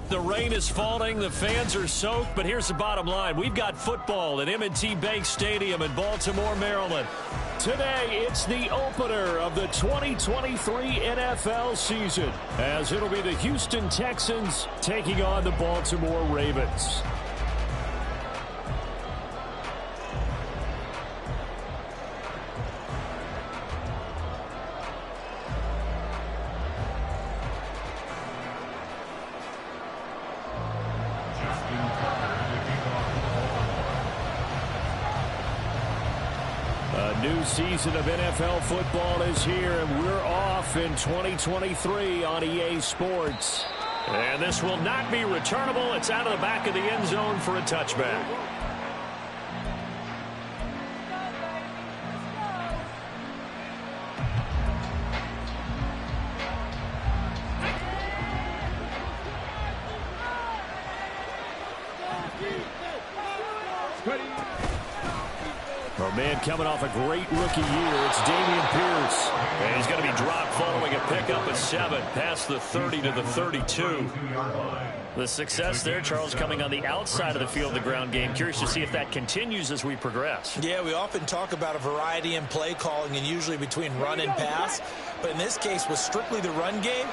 The rain is falling, the fans are soaked, but here's the bottom line. We've got football at M&T Bank Stadium in Baltimore, Maryland. Today, it's the opener of the 2023 NFL season, as it'll be the Houston Texans taking on the Baltimore Ravens. A new season of NFL football is here, and we're off in 2023 on EA Sports. And this will not be returnable. It's out of the back of the end zone for a touchback. Oh, man, coming off a great rookie year, it's Dameon Pierce. And he's going to be dropped following a pickup of 7 past the 30 to the 32. The success there, Charles, coming on the outside of the field, the ground game. Curious to see if that continues as we progress. Yeah, we often talk about a variety in play calling and usually between run and pass. But in this case, with strictly the run game,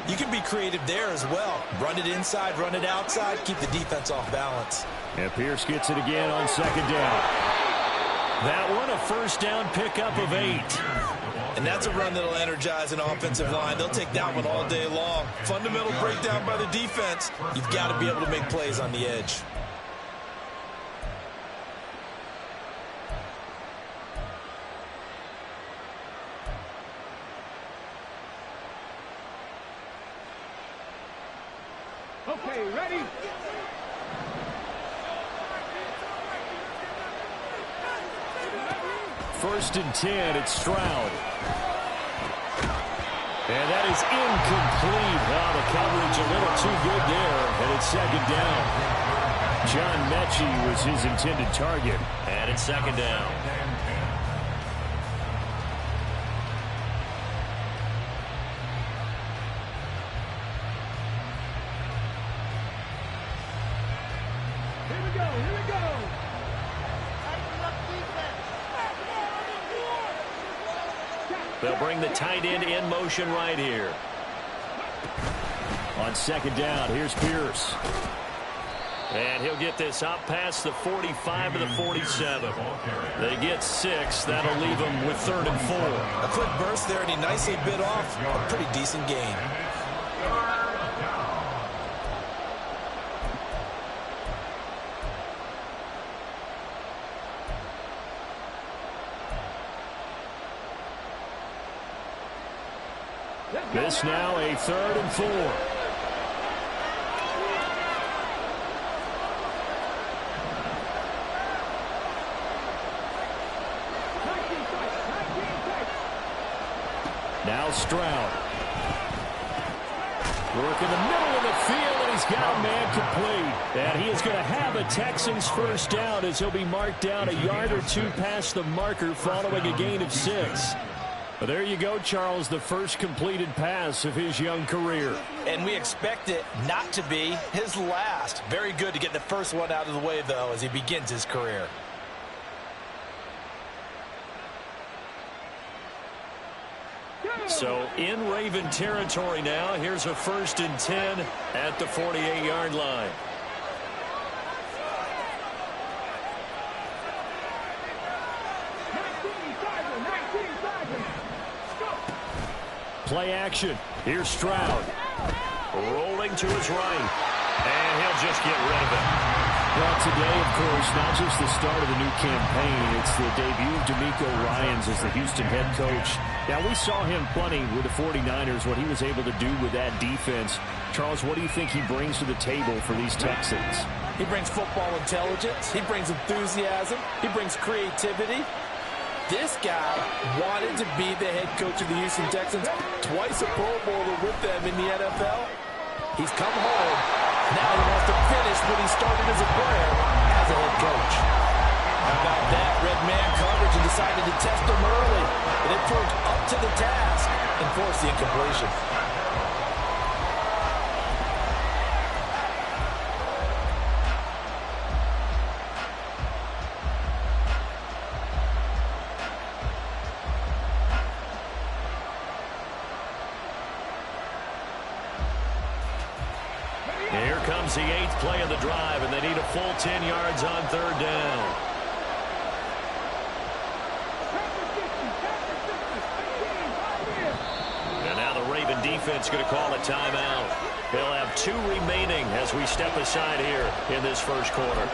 you can be creative there as well. Run it inside, run it outside, keep the defense off balance. And Pierce gets it again on second down. That one, a first down pickup of 8. And that's a run that'll energize an offensive line. They'll take that one all day long. Fundamental breakdown by the defense. You've got to be able to make plays on the edge. Okay, ready? First and 10, it's Stroud. And that is incomplete. Wow, the coverage a little too good there, and it's second down. John Mechie was his intended target, and it's second down. Here we go, here we go. They'll bring the tight end in motion right here. On second down, here's Pierce. And he'll get this up past the 45 to the 47. They get 6. That'll leave them with 3rd and 4. A quick burst there, and he nicely bit off a pretty decent gain. This now a 3rd and 4. Now Stroud. Work in the middle of the field, and he's got a man complete. And he is going to have a Texans first down as he'll be marked down a yard or 2 past the marker following a gain of 6. Well, there you go, Charles, the first completed pass of his young career. And we expect it not to be his last. Very good to get the first one out of the way, though, as he begins his career. So in Raven territory now, here's a 1st and 10 at the 48-yard line. Play action. Here's Stroud. Rolling to his right. And he'll just get rid of it. Well, today, of course, not just the start of the new campaign. It's the debut of D'Amico Ryans as the Houston head coach. Now, we saw him plenty with the 49ers, what he was able to do with that defense. Charles, what do you think he brings to the table for these Texans? He brings football intelligence. He brings enthusiasm. He brings creativity. This guy wanted to be the head coach of the Houston Texans, twice a Pro Bowler with them in the NFL. He's come home. Now he wants to finish what he started as a player as a head coach. How about that? Red man coverage and decided to test him early. And it proved up to the task and forced the incompletion. comes the 8th play of the drive, and they need a full 10 yards on 3rd down. And now the Raven defense going to call a timeout. They'll have 2 remaining as we step aside here in this first quarter.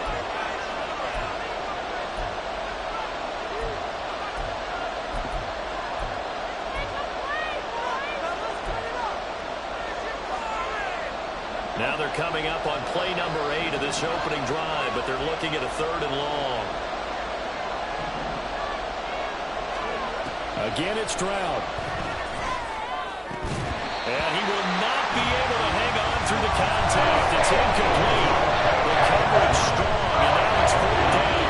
Now they're coming up on play number 8 of this opening drive, but they're looking at a 3rd and long. Again, it's Stroud. And he will not be able to hang on through the contact. It's incomplete. The coverage strong, and now it's 4th down.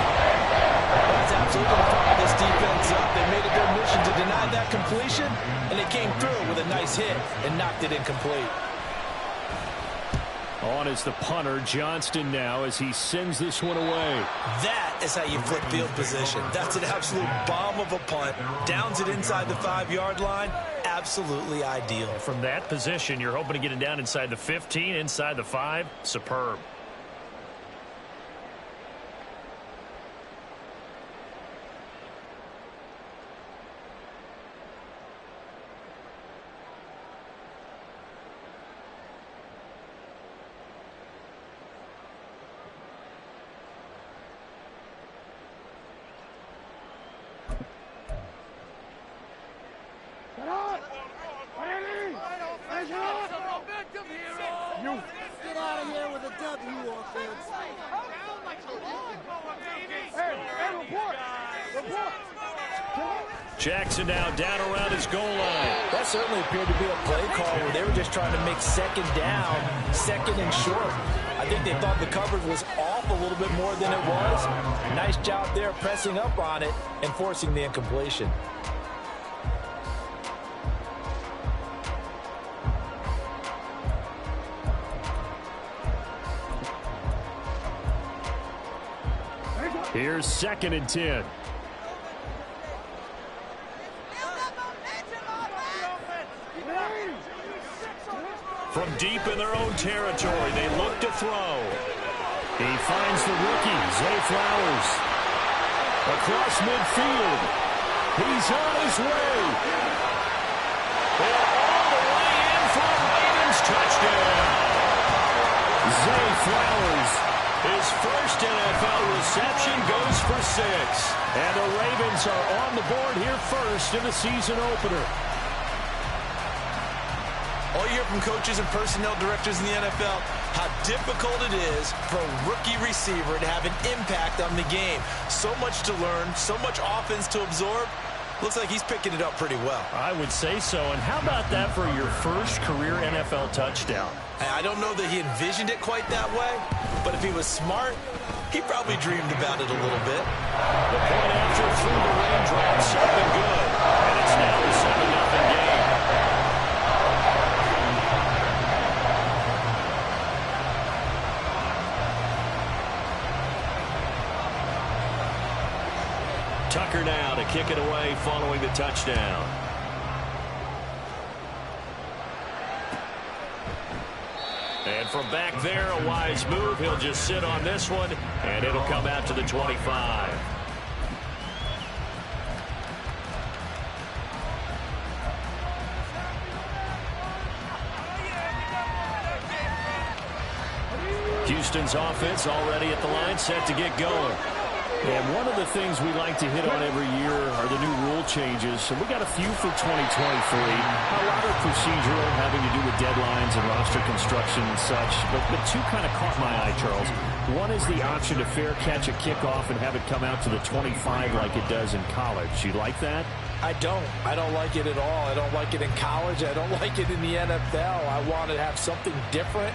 That's absolutely going to fire this defense up. They made it their mission to deny that completion, and they came through with a nice hit and knocked it incomplete. On is the punter, Johnston, now as he sends this one away. That is how you flip field position. That's an absolute bomb of a punt. Downs it inside the 5-yard line. Absolutely ideal. From that position, you're hoping to get it down inside the 15, inside the 5. Superb. Get out of here with a W offense. Hey, report. Jackson now down around his goal line. That certainly appeared to be a play call where they were just trying to make 2nd down, 2nd and short. I think they thought the coverage was off a little bit more than it was. Nice job there pressing up on it and forcing the incompletion. Here's 2nd and 10. From deep in their own territory, they look to throw. He finds the rookie, Zay Flowers. Across midfield. He's on his way. And all the way in for a Ravens touchdown. Zay Flowers, his first NFL reception, goes for 6. And the Ravens are on the board here first in the season opener. All you hear from coaches and personnel directors in the NFL, how difficult it is for a rookie receiver to have an impact on the game. So much to learn, so much offense to absorb. Looks like he's picking it up pretty well. I would say so. And how about that for your first career NFL touchdown? I don't know that he envisioned it quite that way, but if he was smart, he probably dreamed about it a little bit. The point after through the raindrops, something good. And it's now a 7-0 game. Tucker now to kick it away following the touchdown. And from back there, a wise move. He'll just sit on this one, and it'll come out to the 25. Houston's offense already at the line, set to get going. And one of the things we like to hit on every year are the new rule changes. And we got a few for 2023. A lot of procedural, having to do with deadlines and roster construction and such. But two kind of caught my eye, Charles. One is the option to fair catch a kickoff and have it come out to the 25 like it does in college. You like that? I don't. I don't like it at all. I don't like it in college. I don't like it in the NFL. I want to have something different.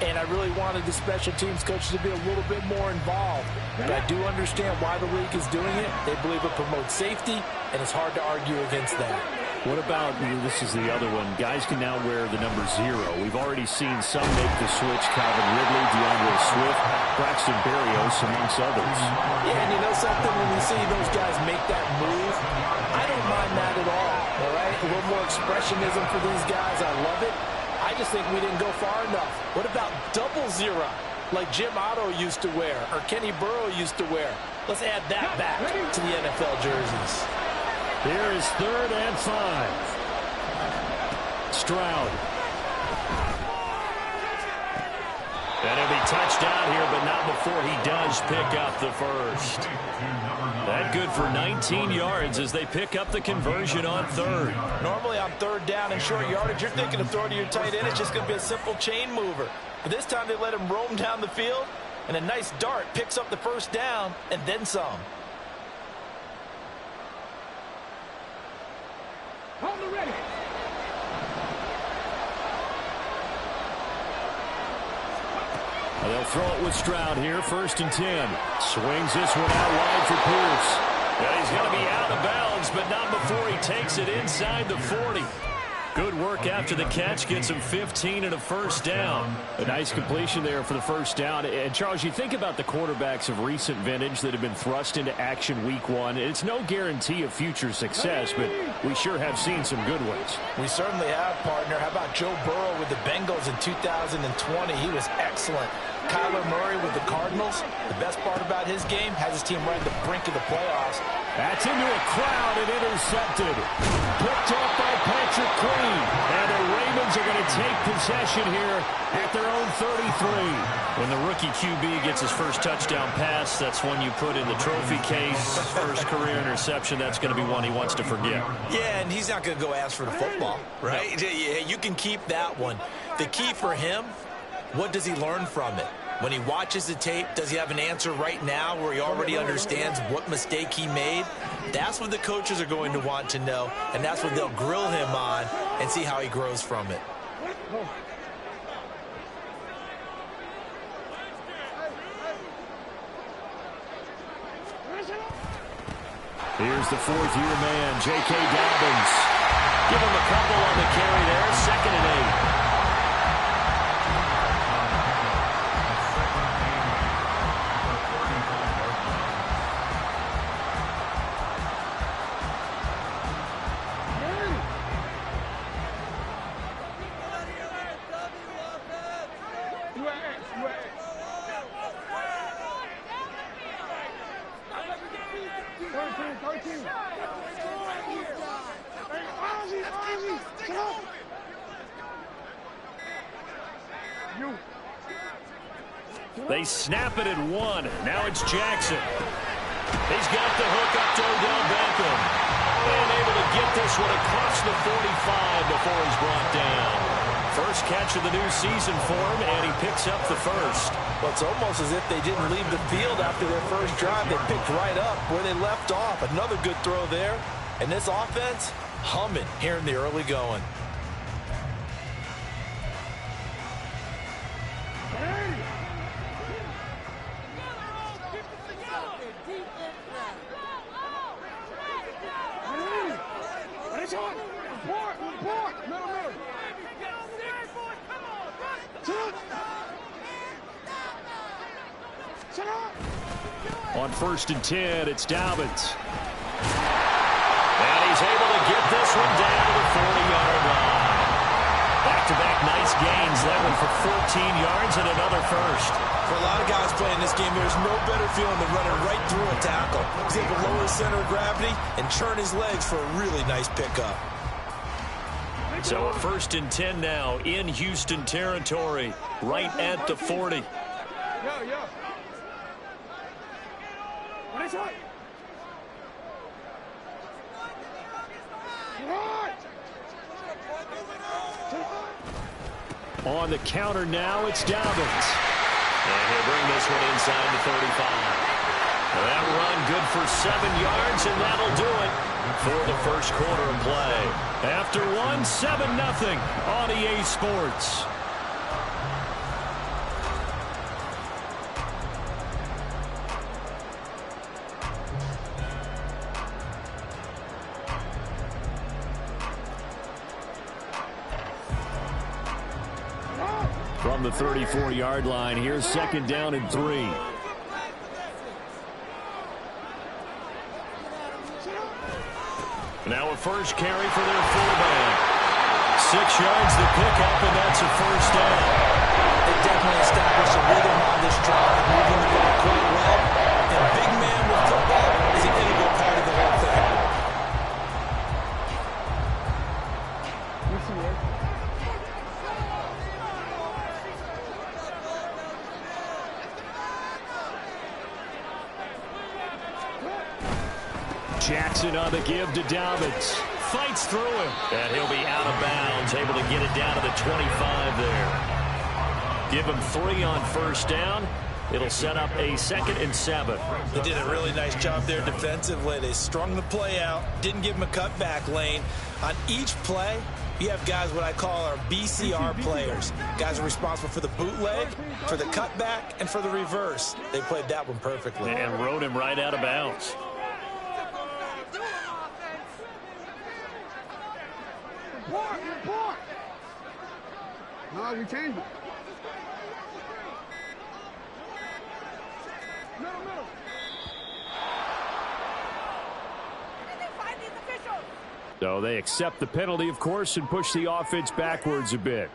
And I really wanted the special teams coaches to be a little bit more involved. But I do understand why the league is doing it. They believe it promotes safety, and it's hard to argue against that. What about, this is the other one, guys can now wear the number 0. We've already seen some make the switch, Calvin Ridley, DeAndre Swift, Braxton Berrios, amongst others. Yeah, and you know something, when you see those guys make that move, I don't mind that at all right? A little more expressionism for these guys. I love it. I I just think we didn't go far enough. What about double zero, like Jim Otto used to wear or Kenny Burrow used to wear? Let's add that back to the NFL jerseys. Here is 3rd and 5. Stroud. And he'll be touched down here, but not before he does pick up the first. That good for 19 yards as they pick up the conversion on 3rd. Normally on 3rd down and short yardage, you're thinking of throwing to your tight end. It's just going to be a simple chain mover. But this time they let him roam down the field, and a nice dart picks up the first down and then some. Hold it ready. They'll throw it with Stroud here, 1st and 10. Swings this one out wide for Pierce. And he's going to be out of bounds, but not before he takes it inside the 40. Good work after the catch, gets him 15 and a first down. A nice completion there for the first down. And, Charles, you think about the quarterbacks of recent vintage that have been thrust into action week 1. It's no guarantee of future success, but we sure have seen some good ones. We certainly have, partner. How about Joe Burrow with the Bengals in 2020? He was excellent. Kyler Murray with the Cardinals. The best part about his game, has his team right at the brink of the playoffs. That's into a crowd and intercepted. Picked up by Patrick Queen. And the Ravens are going to take possession here at their own 33. When the rookie QB gets his first touchdown pass, that's one you put in the trophy case. First career interception, that's going to be one he wants to forget. Yeah, and he's not going to go ask for the football, right? Yeah, you can keep that one. The key for him, what does he learn from it? When he watches the tape, does he have an answer right now where he already understands what mistake he made? That's what the coaches are going to want to know, and that's what they'll grill him on and see how he grows from it. Here's the 4th-year man, J.K. Dobbins. Give him a couple on the carry there, 2nd and 8. They snap it at 1. Now it's Jackson. He's got the hook up to Odell Beckham. And able to get this one across the 45 before he's brought down. First catch of the new season for him, and he picks up the first. Well, it's almost as if they didn't leave the field after their first drive. They picked right up where they left off. Another good throw there. And this offense, humming here in the early going. On 1st and 10, it's Dobbins. And he's able to get this one down to the 40-yard line. Back-to-back nice gains. That one for 14 yards and another first. For a lot of guys playing this game, there's no better feeling than running right through a tackle. He's able to lower his center of gravity and churn his legs for a really nice pickup. So a 1st and 10 now in Houston territory, right at the 40. On the counter now, it's Dobbins. And he'll bring this one inside the 35. That run good for 7 yards, and that'll do it for the first quarter of play. After 7-0 on EA Sports. From the 34-yard line, here's 2nd down and 3. Now a first carry for their fullback. 6 yards to pick up, and that's a first down. They definitely established a rhythm on this drive, moving the ball quite well. And big man with football is an integral part of the whole thing. Jackson on the give to Dobbins. Fights through him. And he'll be out of bounds, able to get it down to the 25 there. Give him 3 on first down. It'll set up a 2nd and 7. They did a really nice job there defensively. They strung the play out, didn't give him a cutback lane. On each play, you have guys what I call our BCR players. Guys are responsible for the bootleg, for the cutback, and for the reverse. They played that one perfectly. And rode him right out of bounds. No, we changed it. Middle. So they accept the penalty, of course, and push the offense backwards a bit.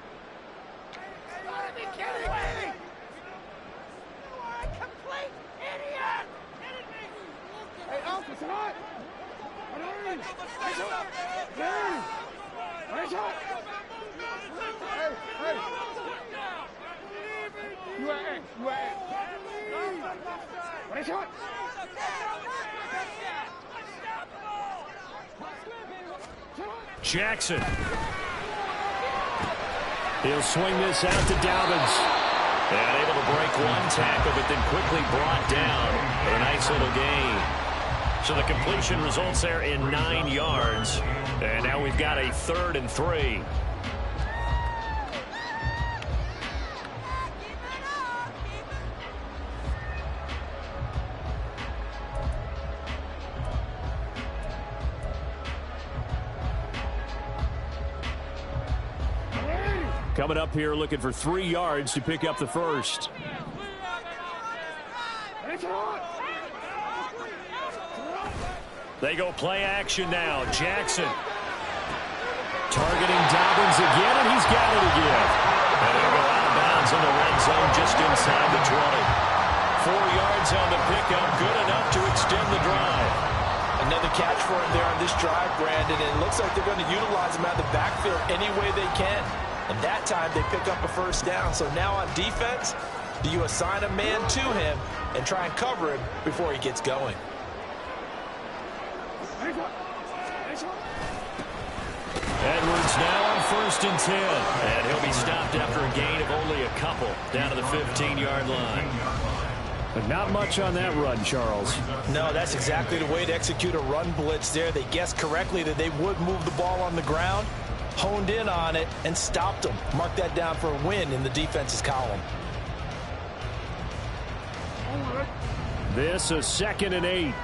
Jackson. He'll swing this out to Dobbins. And able to break one tackle, but then quickly brought down for a nice little gain. So the completion results there in 9 yards. And now we've got a 3rd and 3. Coming up here looking for 3 yards to pick up the first. They go play action now. Jackson targeting Dobbins again, and he's got it again. And they'll go out of bounds in the red zone just inside the 20. 4 yards on the pickup, good enough to extend the drive. Another catch for him there on this drive, Brandon. And it looks like they're going to utilize him out of the backfield any way they can. And that time they pick up a first down. So now on defense, do you assign a man to him and try and cover him before he gets going? Edwards now on 1st and 10. And he'll be stopped after a gain of only a couple down to the 15-yard line. But not much on that run, Charles. No, that's exactly the way to execute a run blitz there. They guessed correctly that they would move the ball on the ground, honed in on it, and stopped them. Mark that down for a win in the defense's column. This a 2nd and 8.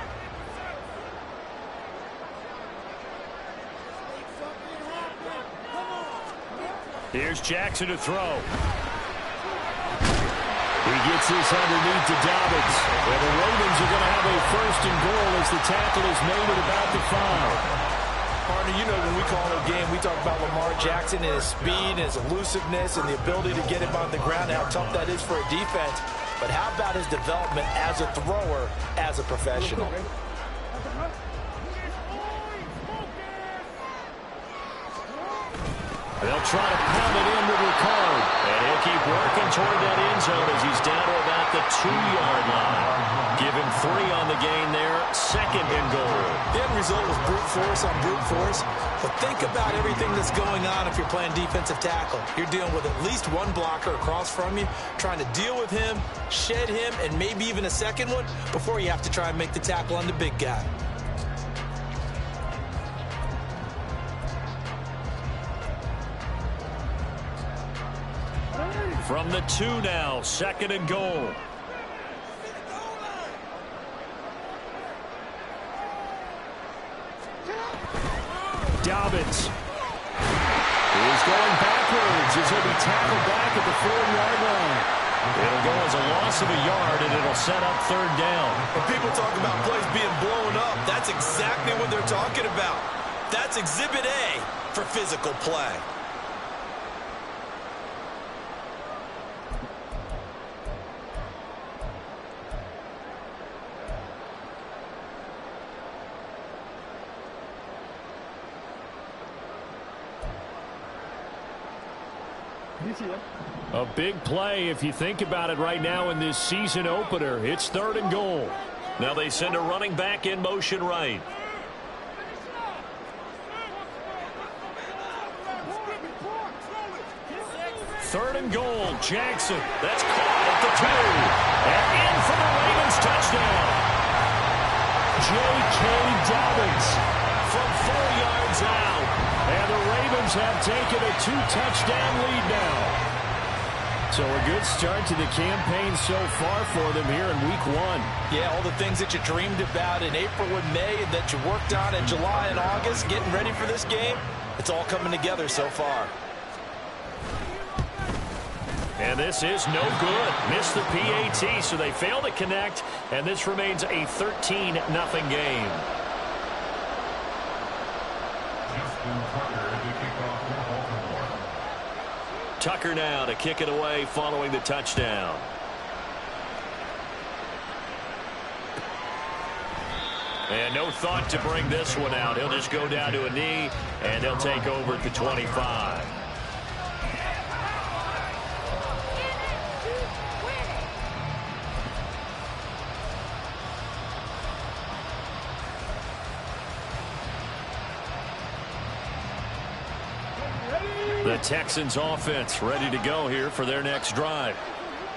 Here's Jackson to throw. He gets this underneath to Dobbins. And the Ravens are going to have a 1st and goal as the tackle is made at about the 5. Partner, you know when we call it a game, we talk about Lamar Jackson and his speed, and his elusiveness, and the ability to get him on the ground, and how tough that is for a defense. But how about his development as a thrower, as a professional? They'll try to pound it in with Ricard. And he'll keep working toward that end zone as he's down to about the 2-yard line. Give him 3 on the gain there. 2nd and goal. The end result was brute force on brute force. But think about everything that's going on if you're playing defensive tackle. You're dealing with at least one blocker across from you, trying to deal with him, shed him, and maybe even a second one before you have to try and make the tackle on the big guy. From the 2 now, 2nd and goal. Dobbins is going backwards as he'll be tackled back at the 4-yard line. It'll go as a loss of a yard, and it'll set up 3rd down. When people talk about plays being blown up, that's exactly what they're talking about. That's Exhibit A for physical play. A big play if you think about it right now in this season opener. It's 3rd and goal. Now they send a running back in motion right. Third and goal, Jackson. That's caught at the 2. And in for the Ravens touchdown. J.K. Dobbins from 4 yards out. And the Ravens have taken a 2-touchdown lead now. So a good start to the campaign so far for them here in week 1. Yeah, all the things that you dreamed about in April and May and that you worked on in July and August, getting ready for this game, it's all coming together so far. And this is no good. Missed the PAT, so they fail to connect, and this remains a 13-0 game. Tucker now to kick it away following the touchdown. And no thought to bring this one out. He'll just go down to a knee, and they'll take over at the 25. The Texans offense ready to go here for their next drive.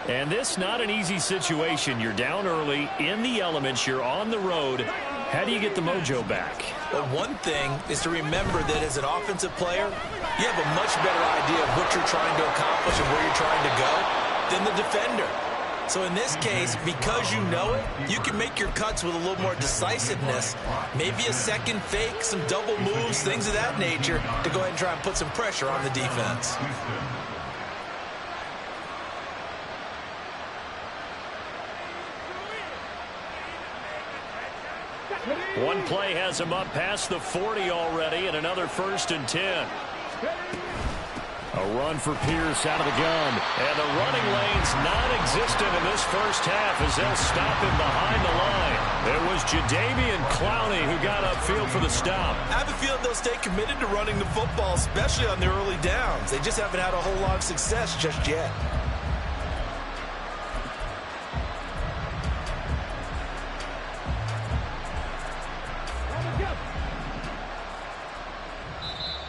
And this not an easy situation. You're down early, in the elements, you're on the road. How do you get the mojo back? Well, one thing is to remember that as an offensive player, you have a much better idea of what you're trying to accomplish and where you're trying to go than the defender. So in this case, because you know it, you can make your cuts with a little more decisiveness. Maybe a second fake, some double moves, things of that nature to go ahead and try and put some pressure on the defense. One play has him up past the 40 already, and another 1st and 10. A run for Pierce out of the gun. And the running lane's non-existent in this first half as they'll stop him behind the line. It was Jadeveon Clowney who got upfield for the stop. I have a feeling they'll stay committed to running the football, especially on their early downs. They just haven't had a whole lot of success just yet.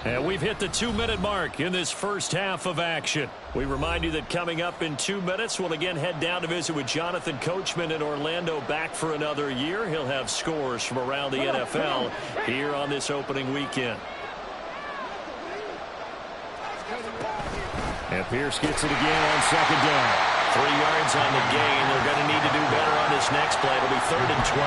And we've hit the 2-minute mark in this first half of action. We remind you that coming up in 2 minutes, we'll again head down to visit with Jonathan Coachman in Orlando, back for another year. He'll have scores from around the NFL here on this opening weekend. And Pierce gets it again on 2nd down. 3 yards on the gain. They're going to need to do better on this next play. It'll be 3rd and 12.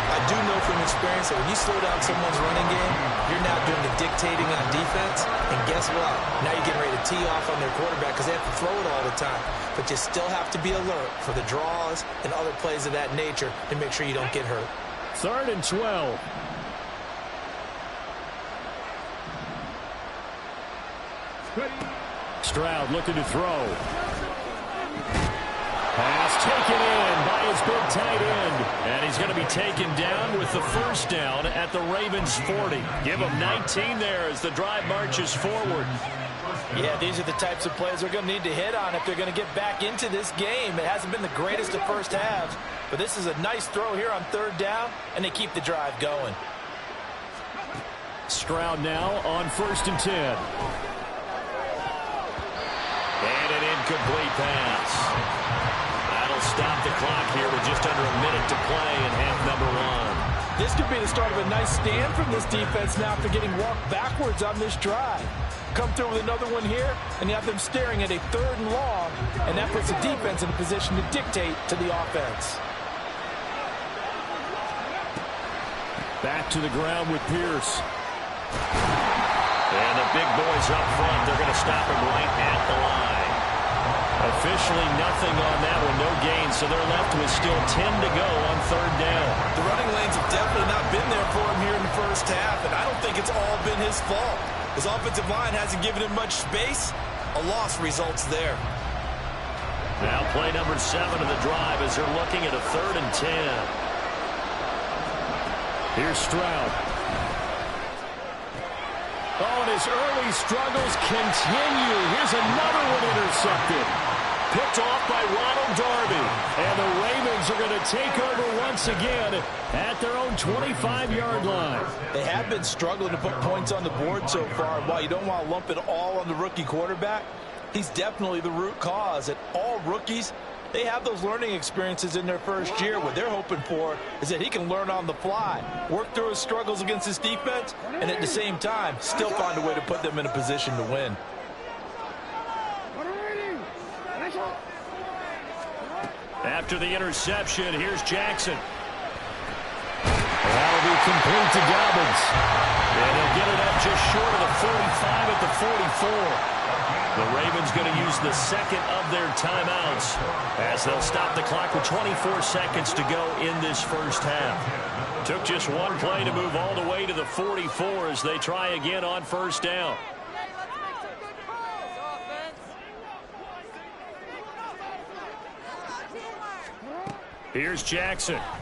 I do know from experience that when you slow down someone's running game, you're now doing the dictating on defense. And guess what? Now you're getting ready to tee off on their quarterback because they have to throw it all the time. But you still have to be alert for the draws and other plays of that nature to make sure you don't get hurt. 3rd and 12. Stroud looking to throw. Pass taken in by his big tight end. And he's going to be taken down with the 1st down at the Ravens 40. Give him 19 there as the drive marches forward. Yeah, these are the types of plays they're going to need to hit on if they're going to get back into this game. It hasn't been the greatest of first halves, but this is a nice throw here on 3rd down, and they keep the drive going. Stroud now on 1st and 10. And an incomplete pass. That'll stop the clock here with just under a minute to play in half number 1. This could be the start of a nice stand from this defense now after getting walked backwards on this drive. Come through with another one here, and you have them staring at a 3rd and long, and that puts the defense in a position to dictate to the offense. Back to the ground with Pierce. And the big boys up front, they're going to stop him right at the line. Officially nothing on that one, no gain, so they're left with still 10 to go on 3rd down. The running lanes have definitely not been there for him here in the first half, and I don't think it's all been his fault. His offensive line hasn't given him much space. A loss results there. Now play number 7 of the drive as they're looking at a 3rd and 10. Here's Stroud. Oh, and his early struggles continue. Here's another one intercepted. Picked off by Ronald Darby. And the Ravens are going to take over once again at their own 25-yard line. They have been struggling to put points on the board so far. While you don't want to lump it all on the rookie quarterback, he's definitely the root cause. And all rookies, they have those learning experiences in their first year. What they're hoping for is that he can learn on the fly, work through his struggles against his defense, and at the same time, still find a way to put them in a position to win. After the interception, here's Jackson. That'll be complete to Dobbins. And he'll get it up just short of the 45 at the 44. The Ravens going to use the second of their timeouts as they'll stop the clock with 24 seconds to go in this first half. Took just one play to move all the way to the 44 as they try again on first down. Here's Jackson. That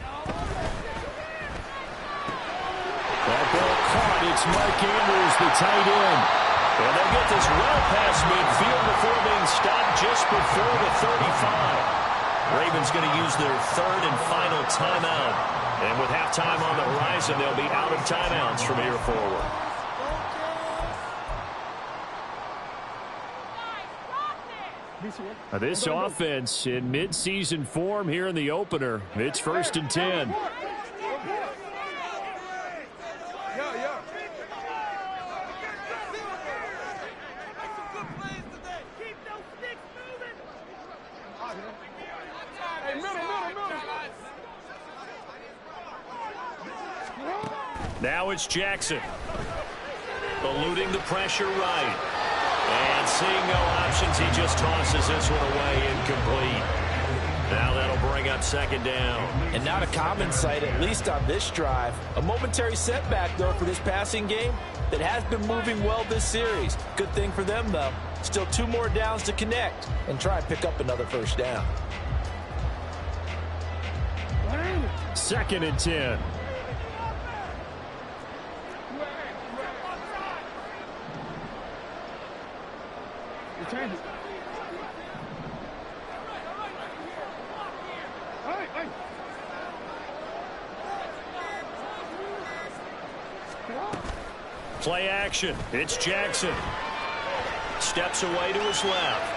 ball caught. It's Mark Andrews, the tight end. And they'll get this well past midfield before being stopped just before the 35. Ravens going to use their third and final timeout. And with halftime on the horizon, they'll be out of timeouts from here forward. This offense in midseason form here in the opener. It's 1st and 10. Now it's Jackson. Eluding the pressure right. And seeing no options, he just tosses this one away incomplete. Now that'll bring up second down. And not a common sight, at least on this drive. A momentary setback, though, for this passing game that has been moving well this series. Good thing for them, though. Still 2 more downs to connect and try and pick up another first down. 2nd and 10. Change it. Hey. Play action. It's Jackson. Steps away to his left.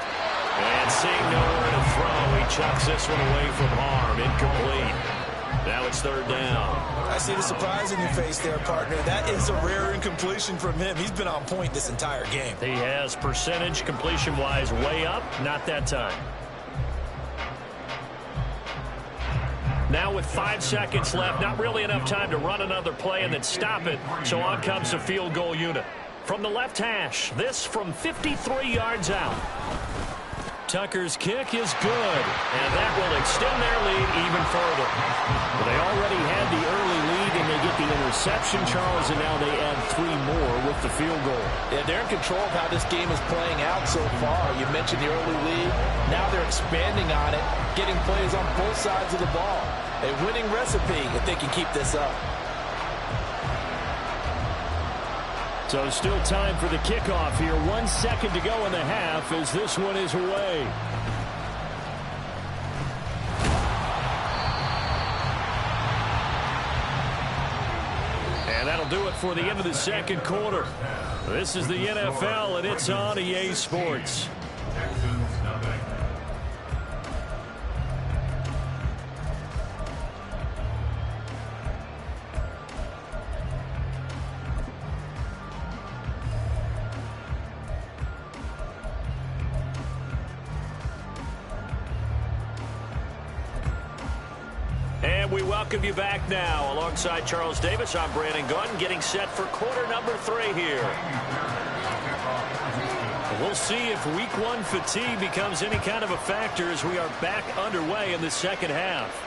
And seeing nowhere to throw, he chucks this one away from harm. Incomplete. Now it's 3rd down. I see the surprise in your face there, partner. That is a rare incompletion from him. He's been on point this entire game. He has percentage completion-wise way up. Not that time. Now with 5 seconds left, not really enough time to run another play and then stop it. So on comes the field goal unit. From the left hash, this from 53 yards out. Tucker's kick is good, and that will extend their lead even further. Well, they already had the early lead, and they get the interception, Charles, and now they add 3 more with the field goal. Yeah, they're in control of how this game is playing out so far. You mentioned the early lead. Now they're expanding on it, getting plays on both sides of the ball. A winning recipe if they can keep this up. So still time for the kickoff here. 1 second to go in the half as this one is away. And that'll do it for the end of the second quarter. This is the NFL, and it's on EA Sports. And we welcome you back now. Alongside Charles Davis, I'm Brandon Gunn, getting set for quarter number 3 here. We'll see if week 1 fatigue becomes any kind of a factor as we are back underway in the second half.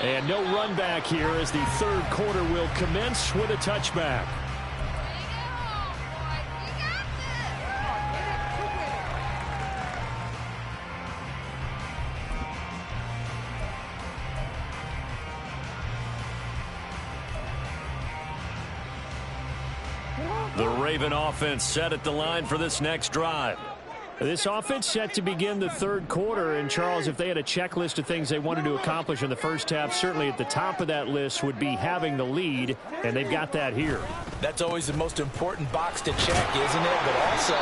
And no run back here as the third quarter will commence with a touchback. The Raven offense set at the line for this next drive. This offense set to begin the third quarter. And, Charles, if they had a checklist of things they wanted to accomplish in the first half, certainly at the top of that list would be having the lead, and they've got that here. That's always the most important box to check, isn't it? But also,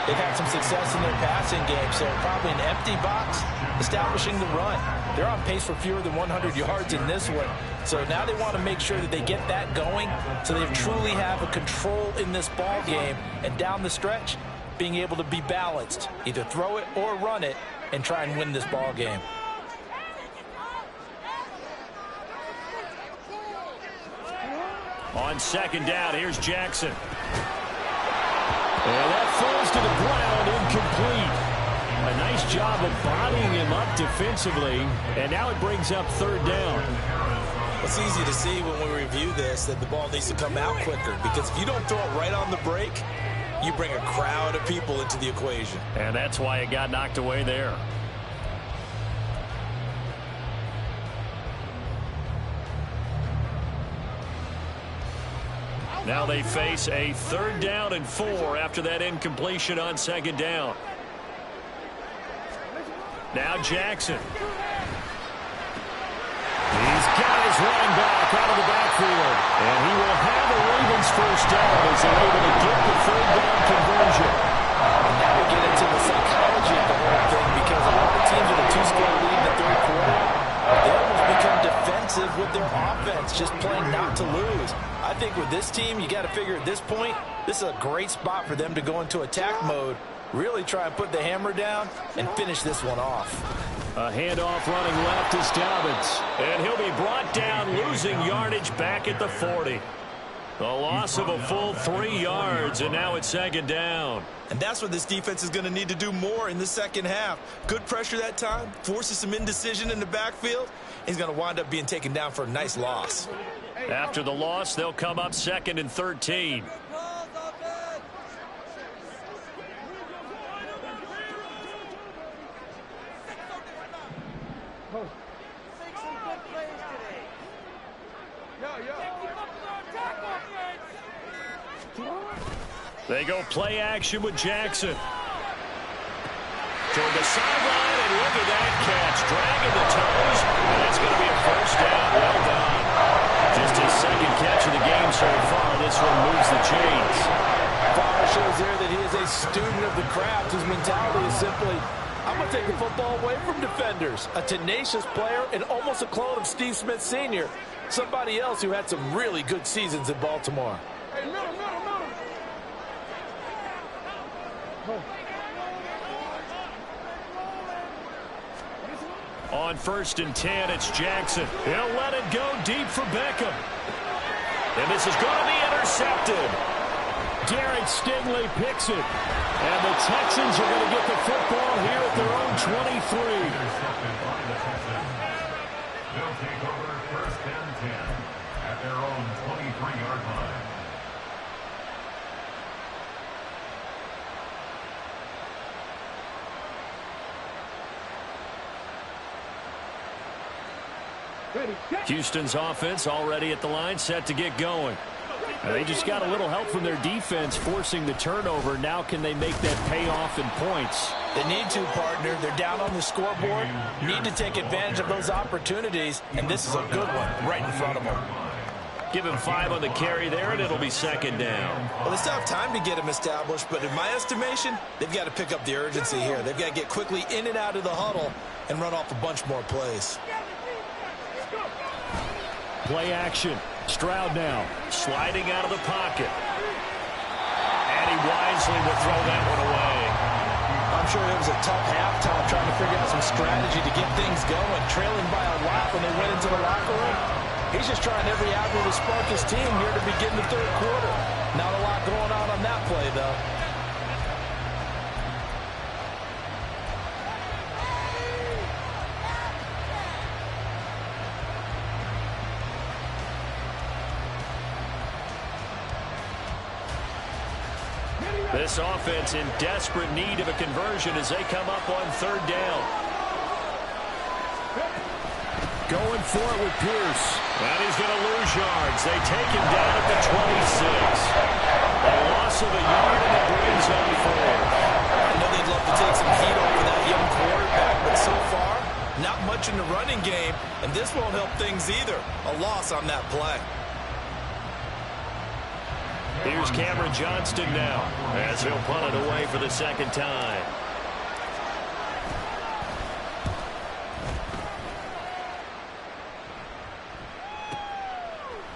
they've had some success in their passing game, so probably an empty box establishing the run. They're on pace for fewer than 100 yards in this one. So now they want to make sure that they get that going so they truly have a control in this ball game. And down the stretch, being able to be balanced, either throw it or run it, and try and win this ball game. On second down, here's Jackson. And that falls to the ground, incomplete. A nice job of bodying him up defensively, and now it brings up third down. It's easy to see when we review this that the ball needs to come out quicker, because if you don't throw it right on the break, you bring a crowd of people into the equation. And that's why it got knocked away there. Now they face a 3rd down and 4 after that incompletion on second down. Now Jackson. He's got his running back out of the backfield. And he will have a Ravens first down as they're able to get the 3rd down conversion. And now we get into the psychology of the whole thing, because a lot of teams with a 2-score lead in the third quarter, they almost become defensive with their offense, just playing not to lose. I think with this team, you got to figure at this point, this is a great spot for them to go into attack mode, really try and put the hammer down and finish this one off. A handoff running left is Dobbins. And he'll be brought down, losing yardage back at the 40. A loss of a full 3 yards, and now it's second down. And that's what this defense is going to need to do more in the second half. Good pressure that time, forces some indecision in the backfield. He's going to wind up being taken down for a nice loss. After the loss, they'll come up 2nd and 13. They go play action with Jackson. Toward the sideline, and look at that catch. Dragging the toes, and it's going to be a first down. Well done. Just his 2nd catch of the game so far. This one moves the chains. Farmer shows there that he is a student of the craft. His mentality is simply, I'm going to take the football away from defenders. A tenacious player and almost a clone of Steve Smith Sr., somebody else who had some really good seasons in Baltimore. Hey, middle. On 1st and 10, it's Jackson. He'll let it go deep for Beckham. And this is going to be intercepted. Derek Stingley picks it. And the Texans are going to get the football here at their own 23. They'll take over 1st and 10 at their own 23-yard line. Houston's offense already at the line, set to get going. They just got a little help from their defense forcing the turnover. Now can they make that pay off in points? They need to, partner. They're down on the scoreboard. Need to take advantage of those opportunities, and this is a good one right in front of them. Give him 5 on the carry there, and it'll be second down. Well, they still have time to get him established, but in my estimation, they've got to pick up the urgency here. They've got to get quickly in and out of the huddle and run off a bunch more plays. Play action. Stroud now, sliding out of the pocket. And he wisely will throw that one away. I'm sure it was a tough halftime trying to figure out some strategy to get things going, trailing by a lot when they went into the locker room. He's just trying every avenue to spark his team here to begin the third quarter. Not a lot going on that play, though. This offense in desperate need of a conversion as they come up on 3rd down. Going for it with Pierce. And he's going to lose yards. They take him down at the 26. loss of a yard, and it brings up 4. I know they'd love to take some heat off of that young quarterback, but so far, not much in the running game, and this won't help things either. A loss on that play. Here's Cameron Johnston now, as he'll punt it away for the second time.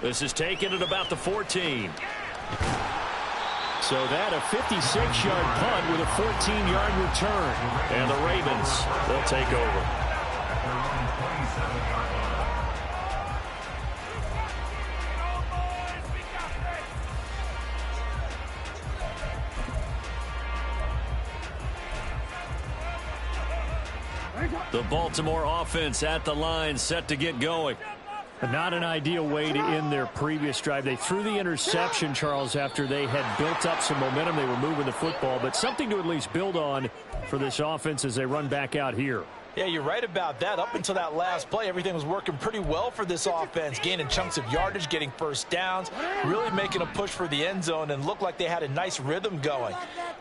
This is taken at about the 14. So that a 56-yard punt with a 14-yard return. And the Ravens, they'll take over. The Baltimore offense at the line, set to get going. Not an ideal way to end their previous drive. They threw the interception, Charles, after they had built up some momentum. They were moving the football, but something to at least build on for this offense as they run back out here. Yeah, you're right about that. Up until that last play, everything was working pretty well for this offense, gaining chunks of yardage, getting first downs, really making a push for the end zone, and looked like they had a nice rhythm going.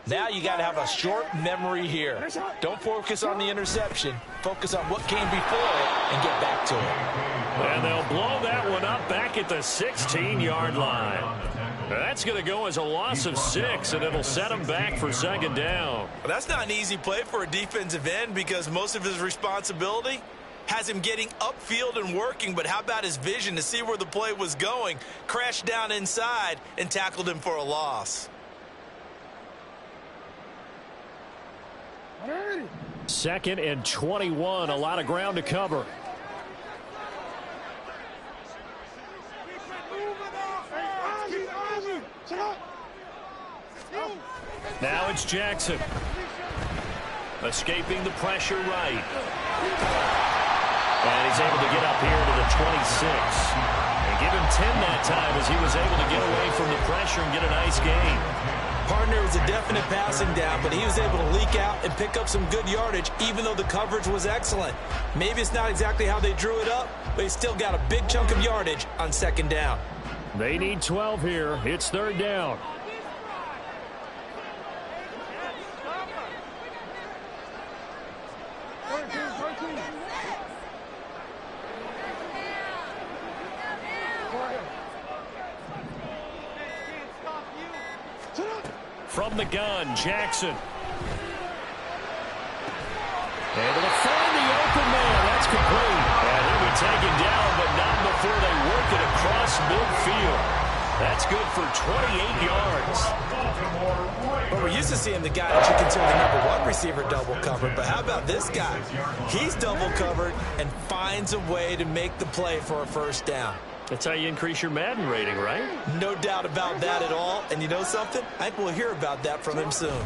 Now you got to have a short memory here. Don't focus on the interception. Focus on what came before it and get back to it. And they'll blow that one up back at the 16-yard line. That's going to go as a loss of 6, and it'll set them back for second down. Well, that's not an easy play for a defensive end because most of his responsibility has him getting upfield and working, but how about his vision to see where the play was going, crashed down inside, and tackled him for a loss. Second and 21, a lot of ground to cover. Now it's Jackson. Escaping the pressure right. And he's able to get up here to the 26. And give him 10 that time as he was able to get away from the pressure and get a nice gain. Partner was a definite passing down, but he was able to leak out and pick up some good yardage, even though the coverage was excellent. Maybe it's not exactly how they drew it up, but he still got a big chunk of yardage on second down. They need 12 here. It's third down. From the gun, Jackson. Able to find the open man. That's complete. And he'll be taken down, but not before they work it across midfield. That's good for 28 yards. But we're used to seeing the guy that you consider the number 1 receiver double covered. But how about this guy? He's double covered and finds a way to make the play for a first down. That's how you increase your Madden rating, right? No doubt about that at all. And you know something? I think we'll hear about that from him soon.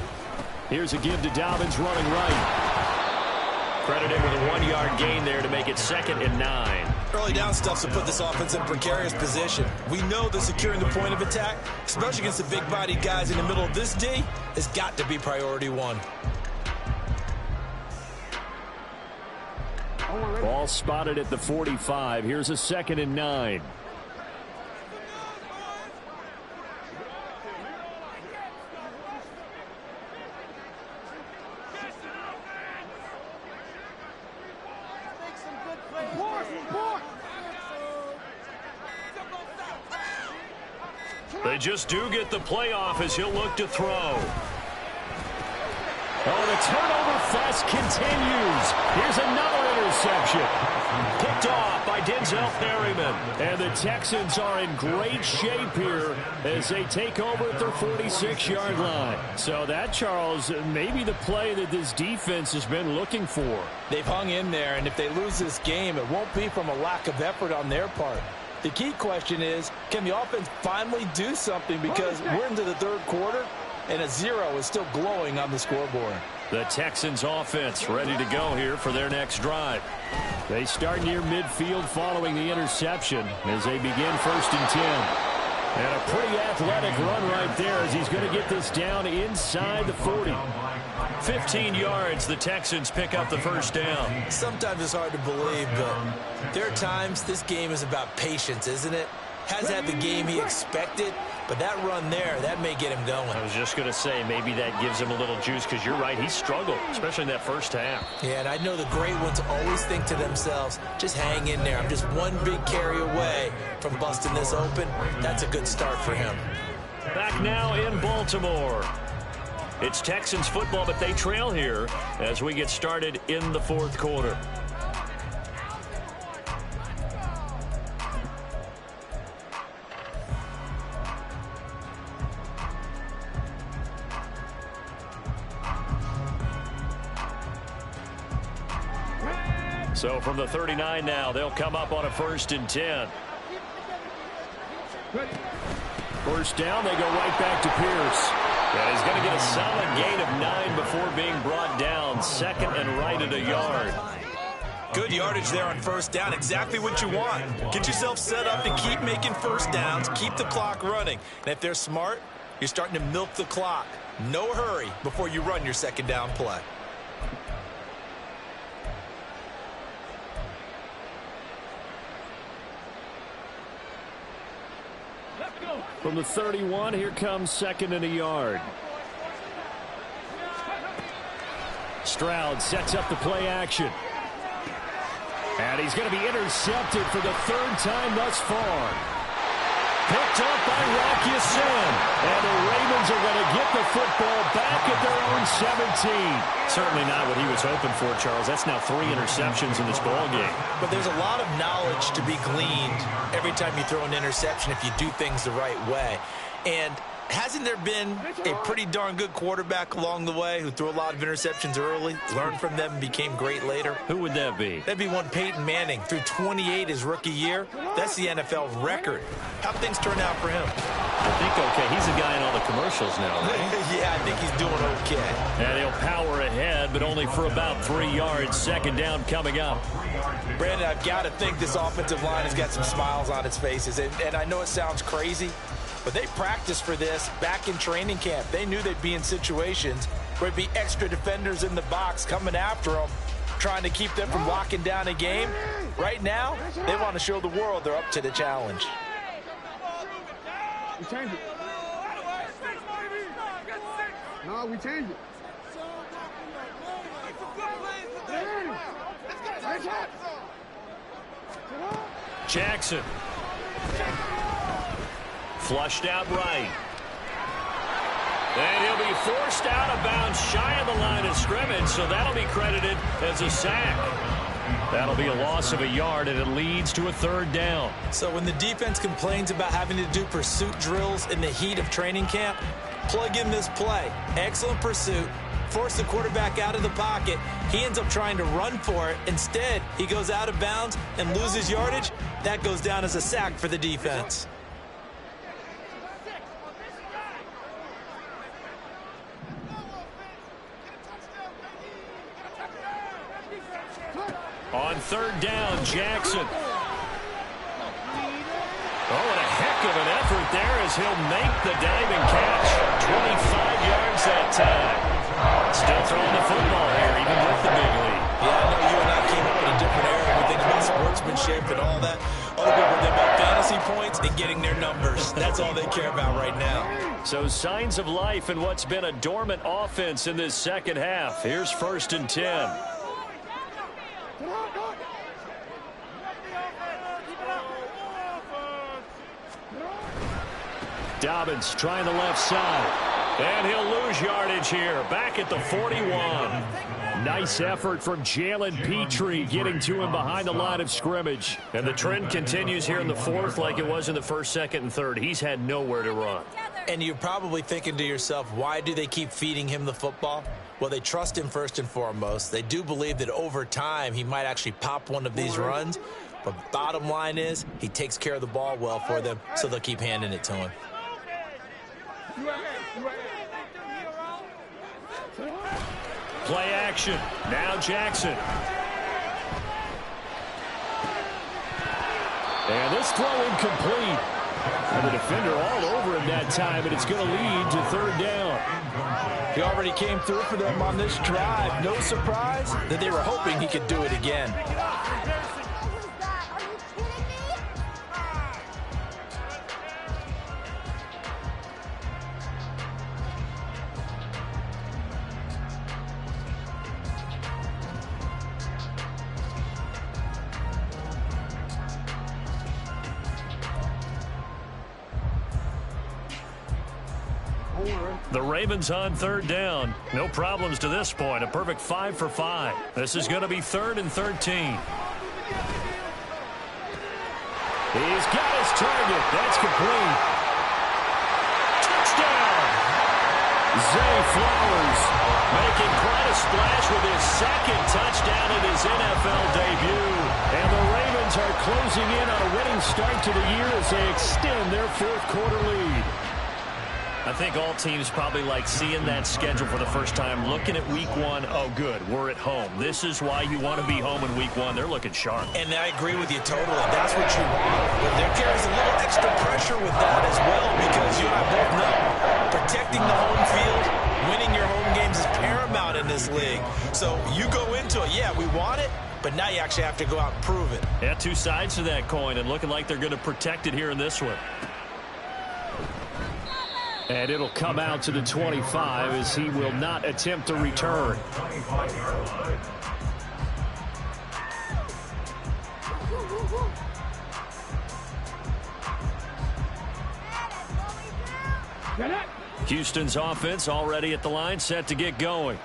Here's a give to Dobbins running right. Credit him with a 1-yard gain there to make it 2nd and 9. Early down stuff to put this offense in precarious position. We know that securing the point of attack, especially against the big-bodied guys in the middle of this D, has got to be priority 1. Ball spotted at the 45. Here's a 2nd and 9. They just do get the playoff as he'll look to throw. Oh, the turnover fest continues. Here's another interception. Picked off by Denzel Perryman. And the Texans are in great shape here as they take over at their 46-yard line. So that, Charles, may be the play that this defense has been looking for. They've hung in there, and if they lose this game, it won't be from a lack of effort on their part. The key question is, can the offense finally do something? Because we're into the third quarter, and a 0 is still glowing on the scoreboard. The Texans offense ready to go here for their next drive. They start near midfield following the interception as they begin 1st and 10. And a pretty athletic run right there as he's going to get this down inside the 40. 15 yards, the Texans pick up the first down. Sometimes it's hard to believe, but there are times this game is about patience, isn't it? has had the game he expected, but that run there, that may get him going. I was just going to say, maybe that gives him a little juice, because you're right, he struggled, especially in that first half. Yeah, and I know the great ones always think to themselves, just hang in there. I'm just one big carry away from busting this open. That's a good start for him. Back now in Baltimore. It's Texans football, but they trail here as we get started in the fourth quarter. So from the 39 now, they'll come up on a 1st and 10. First down, they go right back to Pierce. And he's going to get a solid gain of 9 before being brought down. Second and right at a yard. Good yardage there on first down. Exactly what you want. Get yourself set up to keep making first downs. Keep the clock running. And if they're smart, you're starting to milk the clock. No hurry before you run your second down play. From the 31, here comes second and a yard. Stroud sets up the play action. And he's going to be intercepted for the 3rd time thus far. Picked up by Rocky Sin. And the Ravens are going to get the football back at their own 17. Certainly not what he was hoping for, Charles. That's now 3 interceptions in this ball game. But there's a lot of knowledge to be gleaned every time you throw an interception if you do things the right way. And hasn't there been a pretty darn good quarterback along the way who threw a lot of interceptions early, learned from them, and became great later? Who would that be? That'd be one Peyton Manning. Threw 28 his rookie year. That's the NFL record. How'd things turn out for him? I think okay. He's a guy in all the commercials now, right? Yeah, I think he's doing okay. And he'll power ahead, but only for about 3 yards. Second down coming up. Brandon, I've got to think this offensive line has got some smiles on its faces. And I know it sounds crazy, but they practiced for this back in training camp. They knew they'd be in situations where there'd be extra defenders in the box coming after them, trying to keep them from locking down a game. Right now, they want to show the world they're up to the challenge. We change it. No, we change it. Jackson. Flushed out right. And he'll be forced out of bounds shy of the line of scrimmage, so that'll be credited as a sack. That'll be a loss of a yard, and it leads to a 3rd down. So when the defense complains about having to do pursuit drills in the heat of training camp, plug in this play. Excellent pursuit. Force the quarterback out of the pocket. He ends up trying to run for it. Instead, he goes out of bounds and loses yardage. That goes down as a sack for the defense. On 3rd down, Jackson. Oh, and a heck of an effort there as he'll make the diving catch. 25 yards that time. Still throwing the football here, even with the big lead. Yeah, I know you and I came up in a different era. We think about sportsmanship and all that. Other people think about fantasy points and getting their numbers. That's all they care about right now. So signs of life in what's been a dormant offense in this second half. Here's 1st and 10. Dobbins trying the left side. And he'll lose yardage here. Back at the 41. Nice effort from Jalen Petrie getting to him behind the line of scrimmage. And the trend continues here in the 4th like it was in the 1st, 2nd, and 3rd. He's had nowhere to run. And you're probably thinking to yourself, why do they keep feeding him the football? Well, they trust him first and foremost. They do believe that over time he might actually pop one of these runs. But bottom line is he takes care of the ball well for them, so they'll keep handing it to him. Play action. Now Jackson. And this throw incomplete. And the defender all over him that time, and it's going to lead to 3rd down. He already came through for them on this drive. No surprise that they were hoping he could do it again. The Ravens on third down. No problems to this point. A perfect 5 for 5. This is going to be 3rd and 13. He's got his target. That's complete. Touchdown! Zay Flowers making quite a splash with his second touchdown in his NFL debut. And the Ravens are closing in on a winning start to the year as they extend their 4th quarter lead. I think all teams probably like seeing that schedule for the first time, looking at week 1. Oh, good, we're at home. This is why you want to be home in week 1. They're looking sharp. And I agree with you totally. That's what you want. But there carries a little extra pressure with that as well, because you and I both know protecting the home field, winning your home games is paramount in this league. So you go into it, yeah, we want it, but now you actually have to go out and prove it. Yeah, two sides to that coin, and looking like they're going to protect it here in this one. And it'll come out to the 25 as he will not attempt to return. Houston's offense already at the line, set to get going.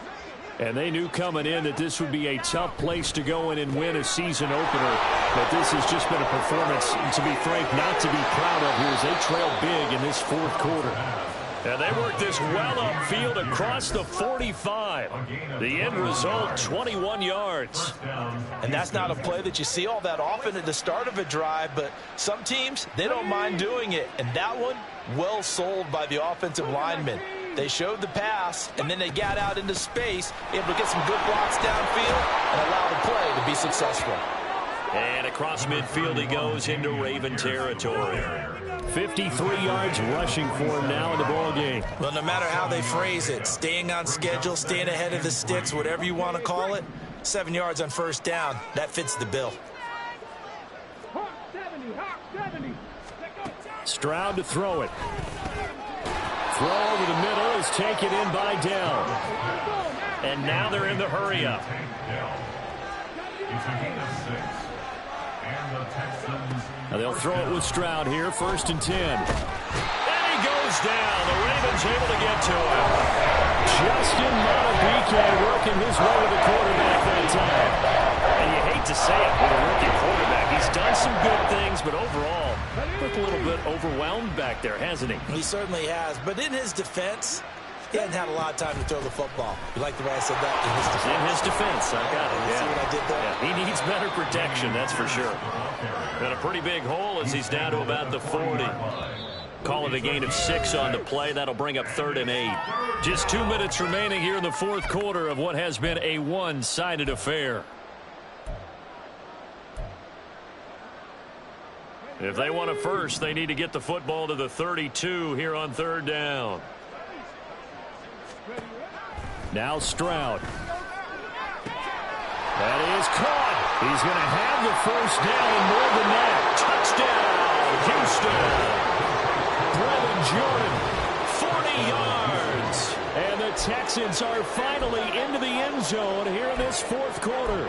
And they knew coming in that this would be a tough place to go in and win a season opener. But this has just been a performance, to be frank, not to be proud of here as they trail big in this 4th quarter. And they work this well upfield across the 45. The end result, 21 yards. And that's not a play that you see all that often at the start of a drive, but some teams, they don't mind doing it. And that one, well sold by the offensive linemen. They showed the pass, and then they got out into space, able to get some good blocks downfield and allow the play to be successful. And across midfield he goes into Raven territory. 53 yards rushing for him now in the ball game. Well, no matter how they phrase it, staying on schedule, staying ahead of the sticks, whatever you want to call it, 7 yards on first down, that fits the bill. Stroud to throw it. Throw over the middle is taken in by Dell. And now they're in the hurry-up. Now they'll throw it with Stroud here, 1st and 10. And he goes down. The Ravens able to get to him. Justin Montefiore working his way to the quarterback that time. And you hate to say it with a rookie quarterback. He's done some good things, but overall, looked a little bit overwhelmed back there, hasn't he? He certainly has. But in his defense, he hadn't had a lot of time to throw the football. You like the way I said that? In his defense, I got it. See what I did there? Yeah, he needs better protection, that's for sure. And a pretty big hole as he's down to about the 40. Call it a gain of 6 on the play. That'll bring up 3rd and 8. Just 2 minutes remaining here in the 4th quarter of what has been a one-sided affair. If they want a first, they need to get the football to the 32 here on 3rd down. Now Stroud. That is caught. He's going to have the first down and more than that. Touchdown, Houston. Brevin Jordan, 40 yards. And the Texans are finally into the end zone here in this 4th quarter.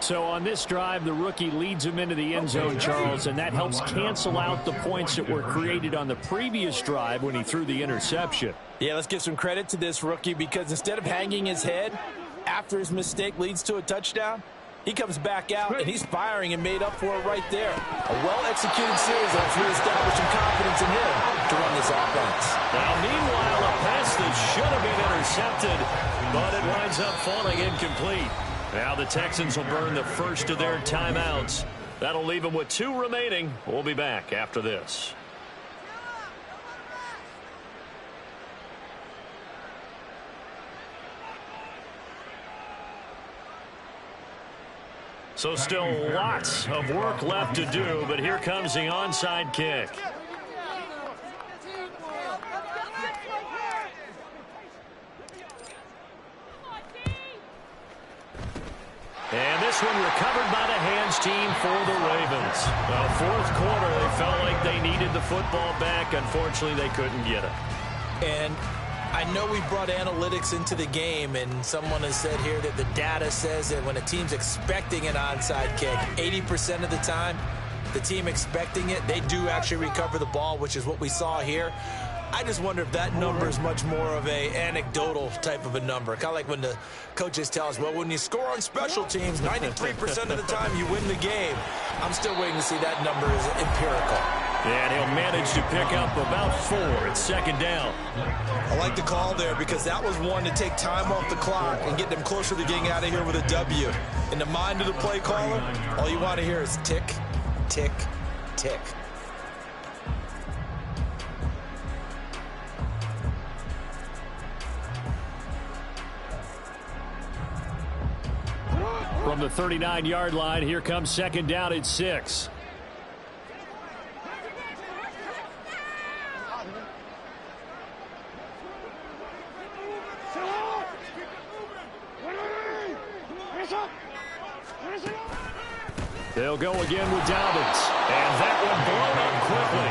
So on this drive, the rookie leads him into the end zone, Charles, and that helps cancel out the points that were created on the previous drive when he threw the interception. Yeah, let's give some credit to this rookie, because instead of hanging his head after his mistake leads to a touchdown, he comes back out and he's firing and made up for it right there. A well-executed series that's reestablished some confidence in him to run this offense. Now, meanwhile, a pass that should have been intercepted, but it winds up falling incomplete. Now the Texans will burn the first of their timeouts. That'll leave them with 2 remaining. We'll be back after this. So still lots of work left to do, but here comes the onside kick. And this one recovered by the hands team for the Ravens. Well, 4th quarter, they felt like they needed the football back. Unfortunately, they couldn't get it. And I know we brought analytics into the game, and someone has said here that the data says that when a team's expecting an onside kick, 80% of the time, the team expecting it, they do actually recover the ball, which is what we saw here. I just wonder if that number is much more of a anecdotal type of a number. Kind of like when the coaches tell us, well, when you score on special teams, 93% of the time you win the game. I'm still waiting to see that number is empirical. And he'll manage to pick up about 4. It's second down. I like the call there because that was one to take time off the clock and get them closer to getting out of here with a W. In the mind of the play caller, all you want to hear is tick, tick, tick. From the 39-yard line, here comes second down at 6. They'll go again with Dobbins. And that one blown up quickly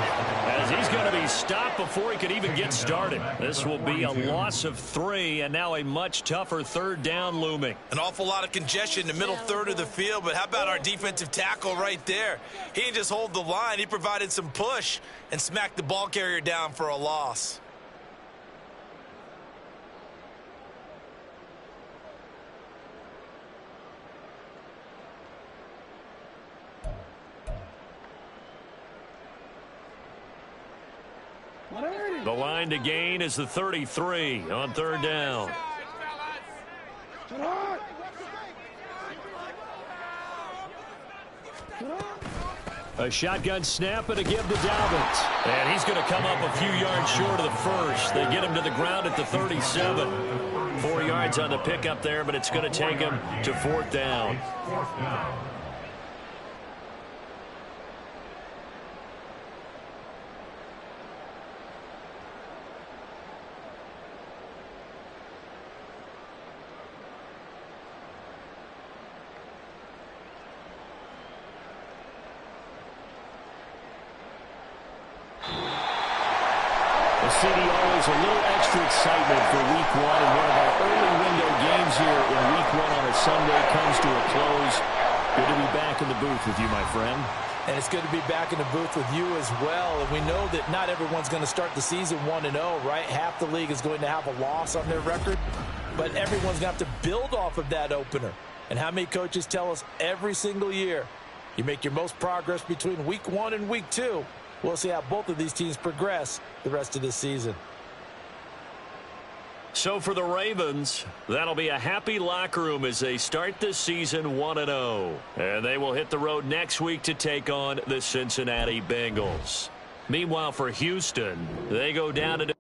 as he's going to be stopped before he could even get started. This will be a loss of 3, and now a much tougher third down looming. An awful lot of congestion in the middle third of the field, but how about our defensive tackle right there? He didn't just hold the line. He provided some push and smacked the ball carrier down for a loss. The line to gain is the 33 on third down. A shotgun snap and a give to Dobbins. And he's going to come up a few yards short of the first. They get him to the ground at the 37. 4 yards on the pickup there, but it's going to take him to fourth down. City always a little extra excitement for week 1, and one of our early window games here in week 1 on a Sunday comes to a close. Good to be back in the booth with you, my friend. And it's good to be back in the booth with you as well. And we know that not everyone's going to start the season 1-0, right? Half the league is going to have a loss on their record, but everyone's going to have to build off of that opener. And how many coaches tell us every single year, you make your most progress between week 1 and week 2. We'll see how both of these teams progress the rest of this season. So for the Ravens, that'll be a happy locker room as they start this season 1-0. And they will hit the road next week to take on the Cincinnati Bengals. Meanwhile, for Houston, they go down to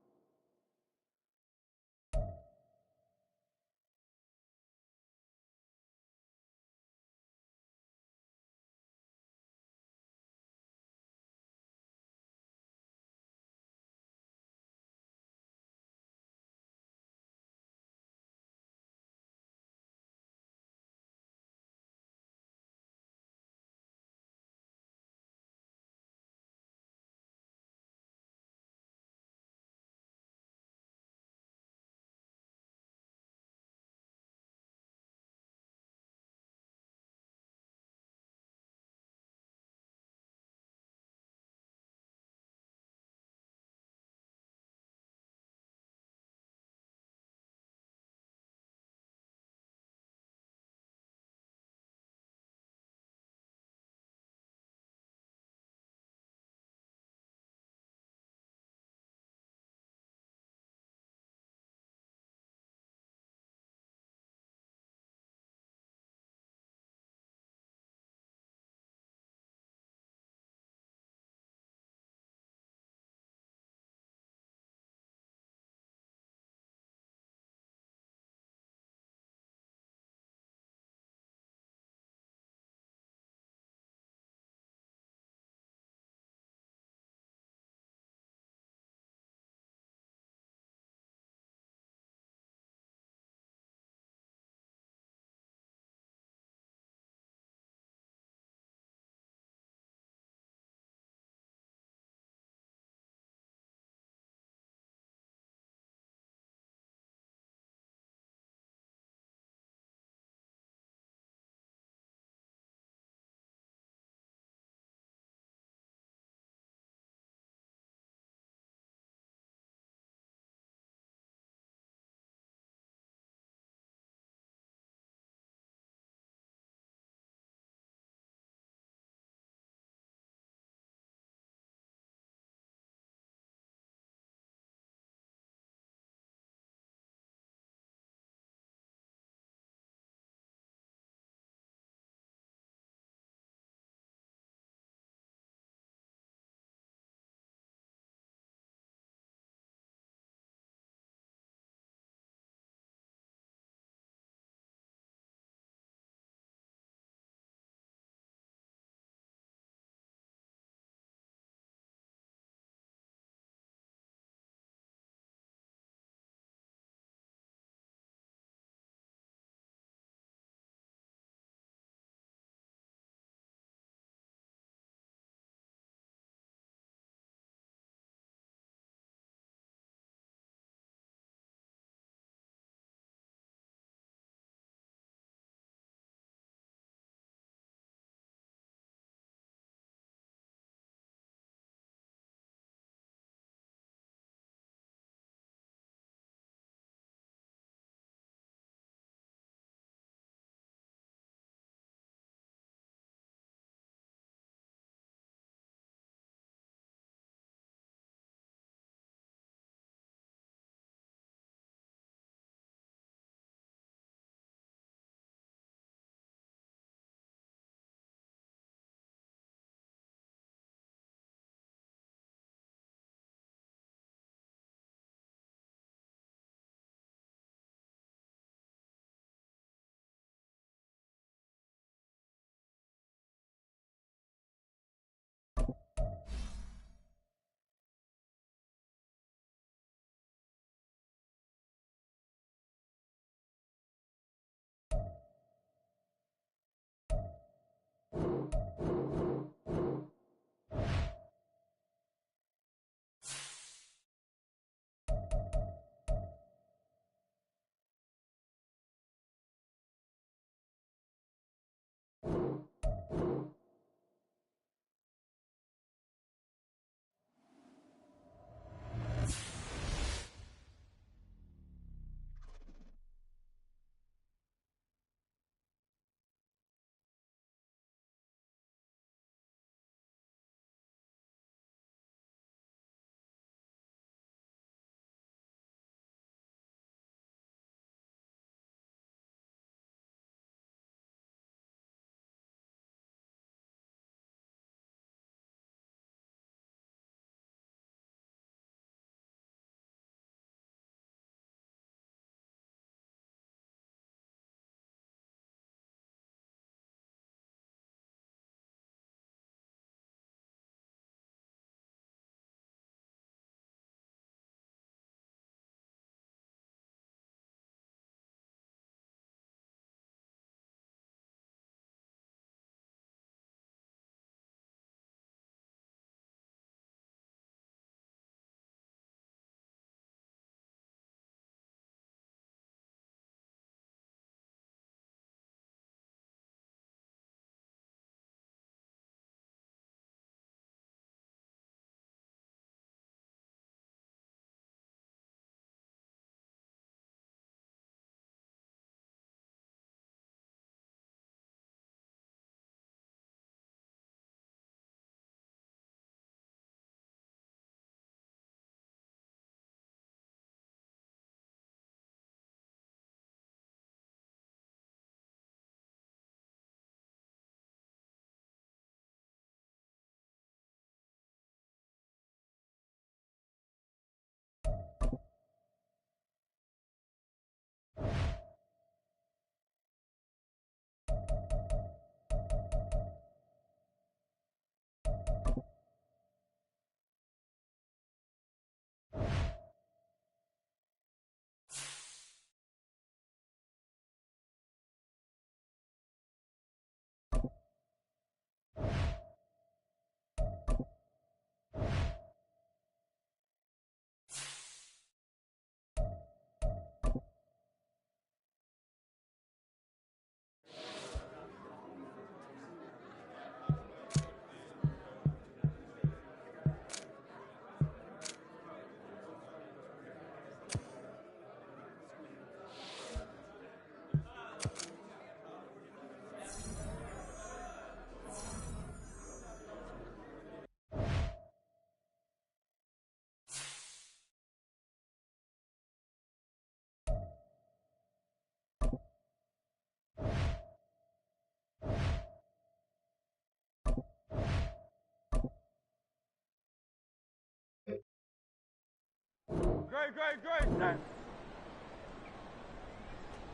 set.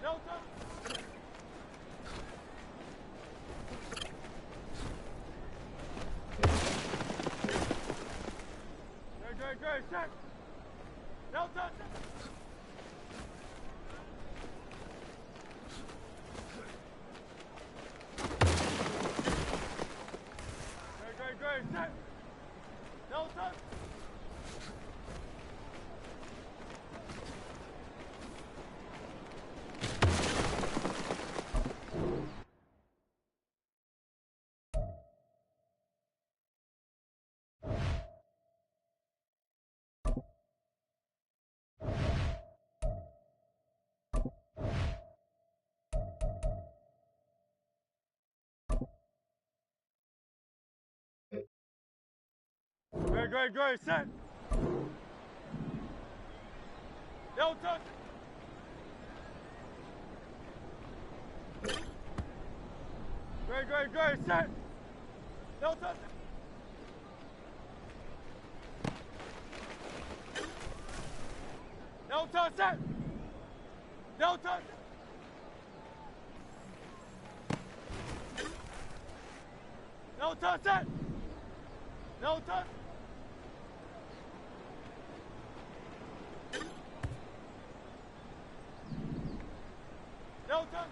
No touch. Great, set. No touch. Great, set. No touch. Great, set. No touch. Great, set. No touch. No touch, set. No touch. No touch, set. No touch. No touch.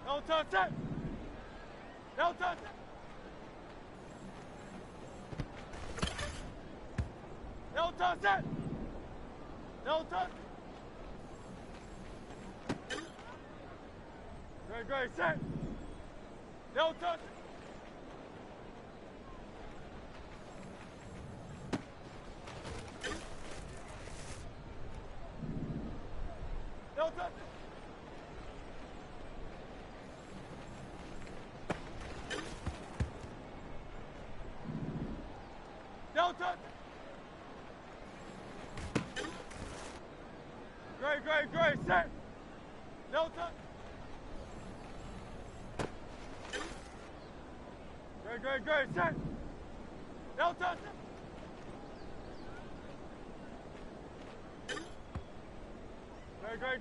No touch, set. No touch. No touch, set. No touch. Great, set. No touch. No touch. No touch. Great, set. No touch. Great, set. No touch.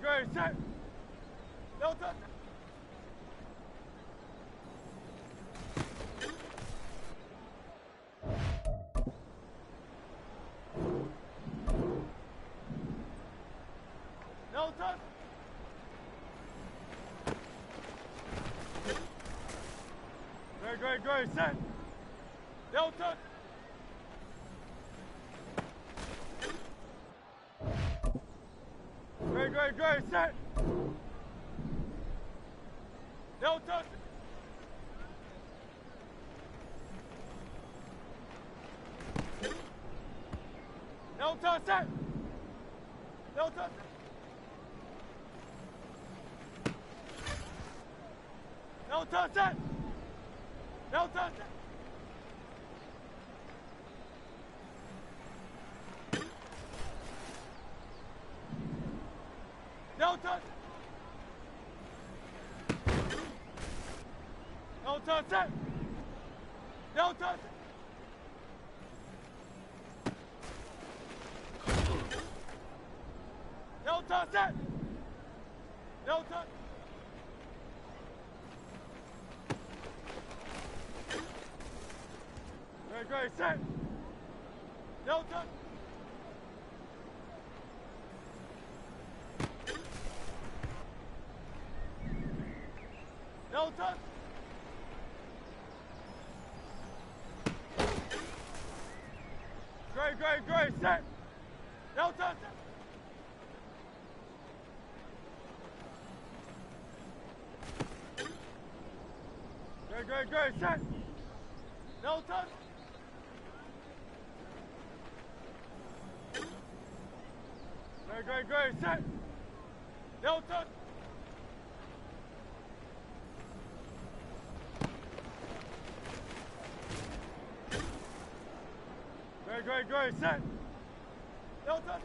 Great, set. No touch. No touch. Great, set. No touch. Great, set. No touch. No touch, set. No touch. No touch, set. No touch. No touch. No touch, set. No touch. No touch, set. No touch. Great, set. No touch. No touch. Great, set. No touch. Great, set. No touch. Great, set. No touch. Great, set. No touch.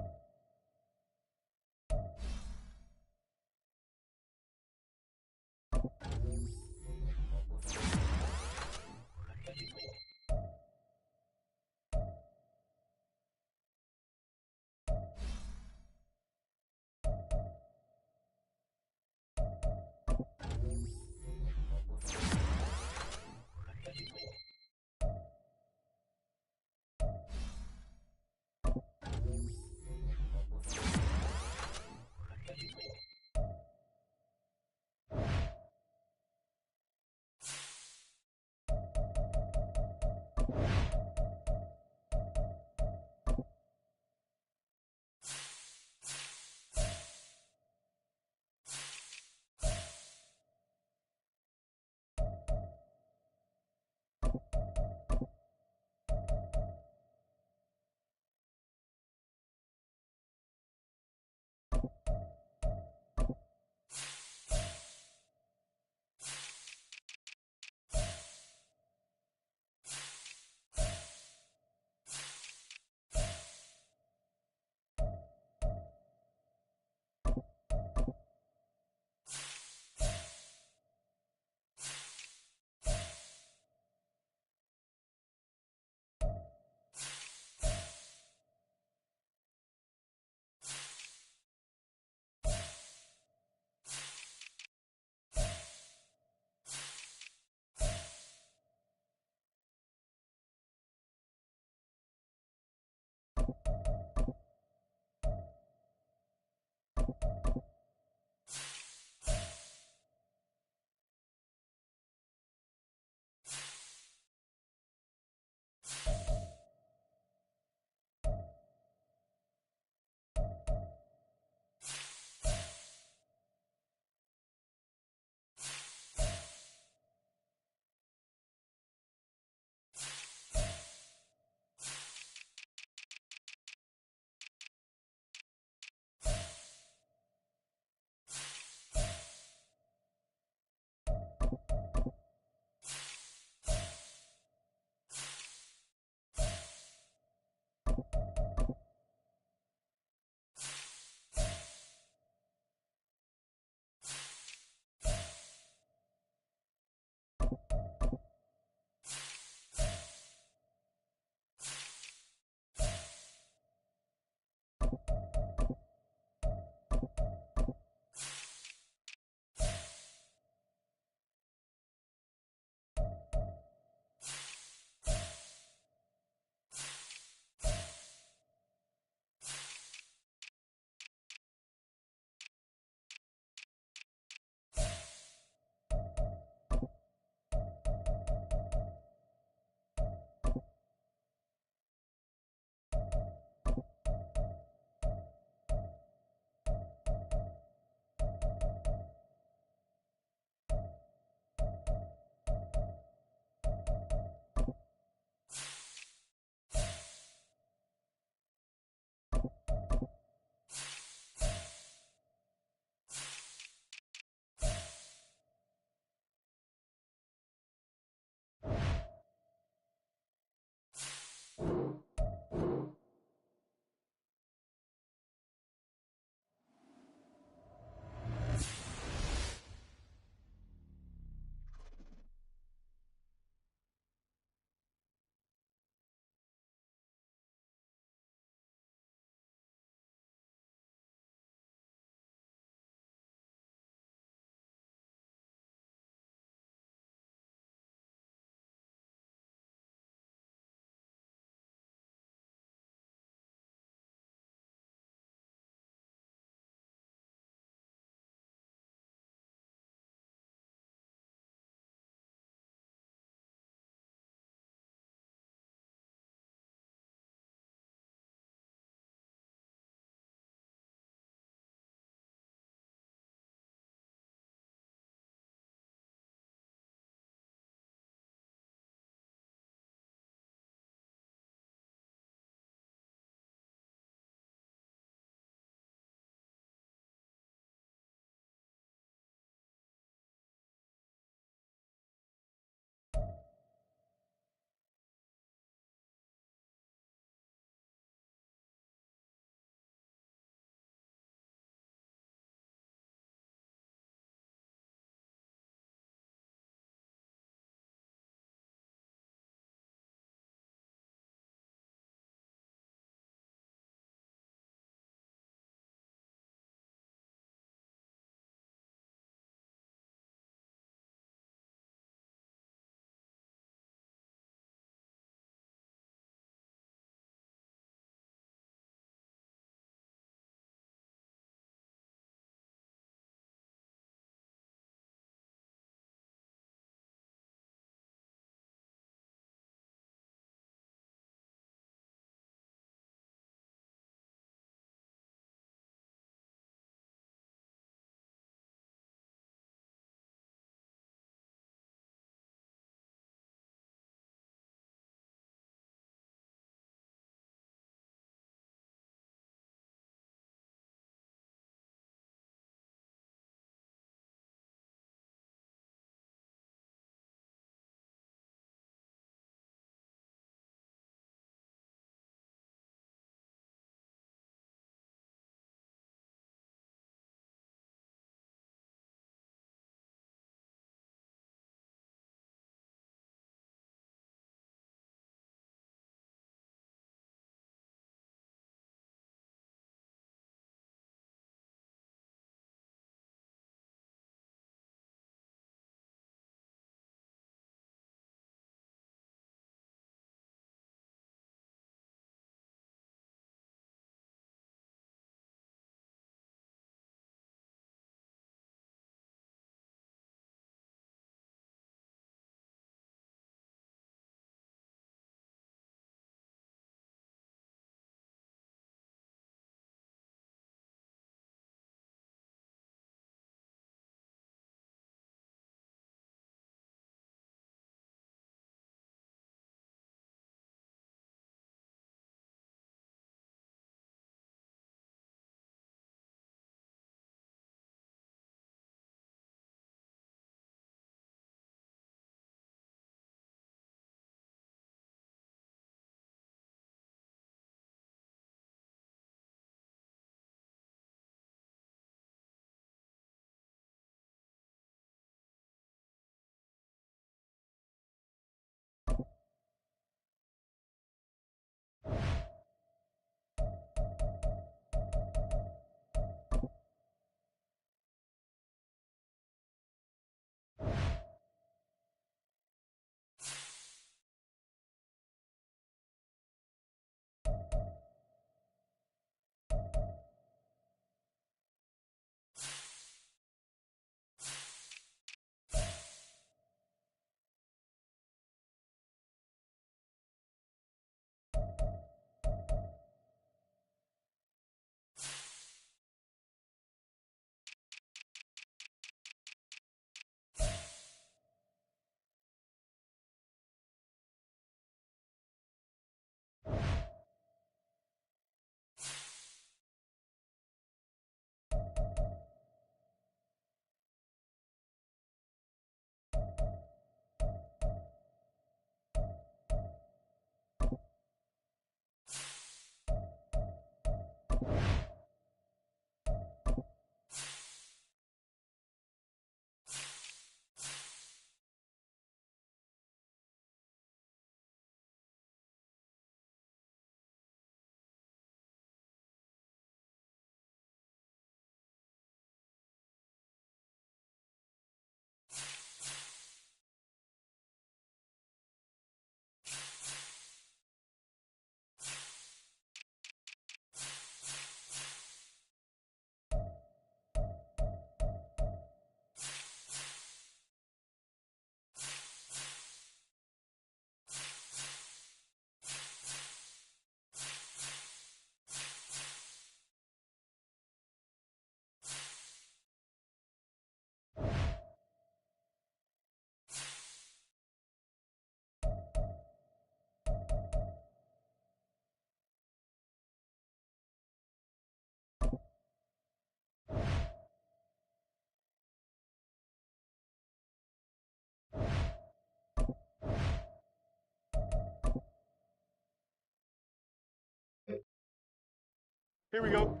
Here we go.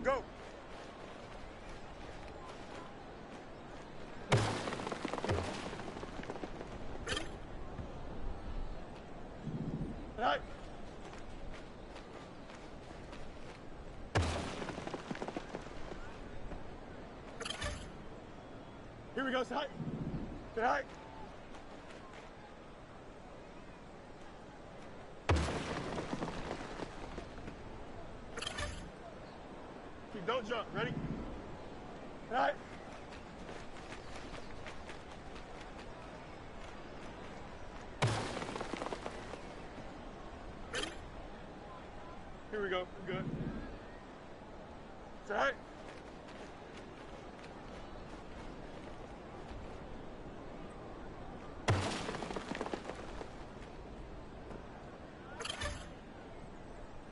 Go. Right. Here we go, sit high. Sit high. Don't jump. Ready? Sit high. Here we go. We're good. Sit high.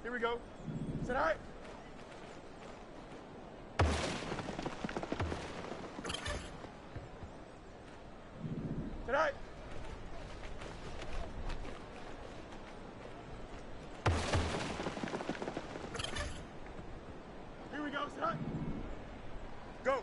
Here we go. Sit high. Sit high. Here we go. Sit high. Go.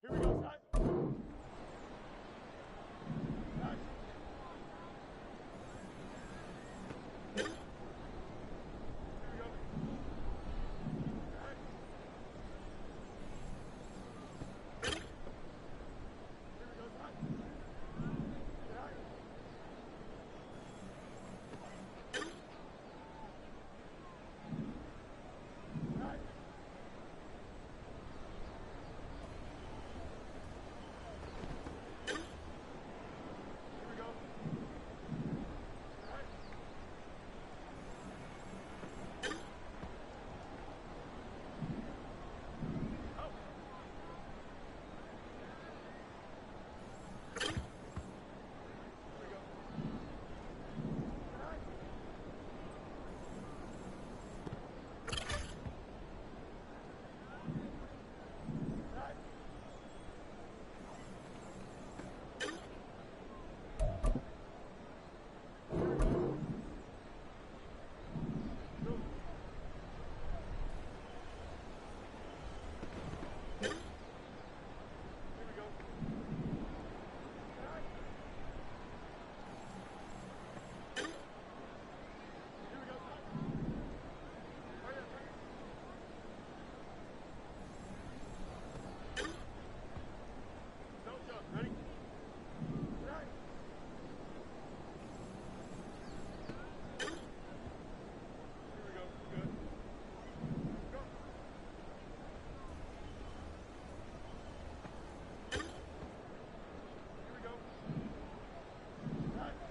Here we go, side. Side. Here we go. Side.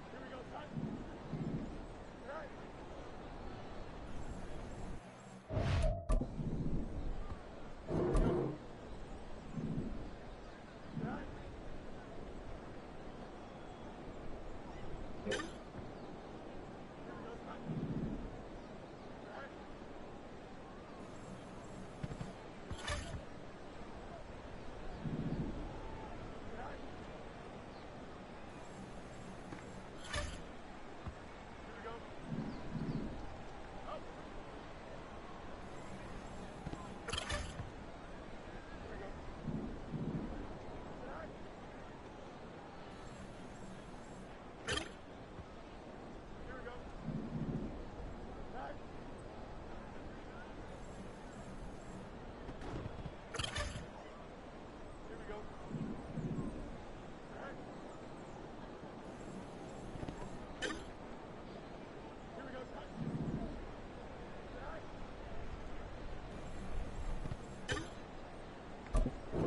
Here we go, side. Side. Side.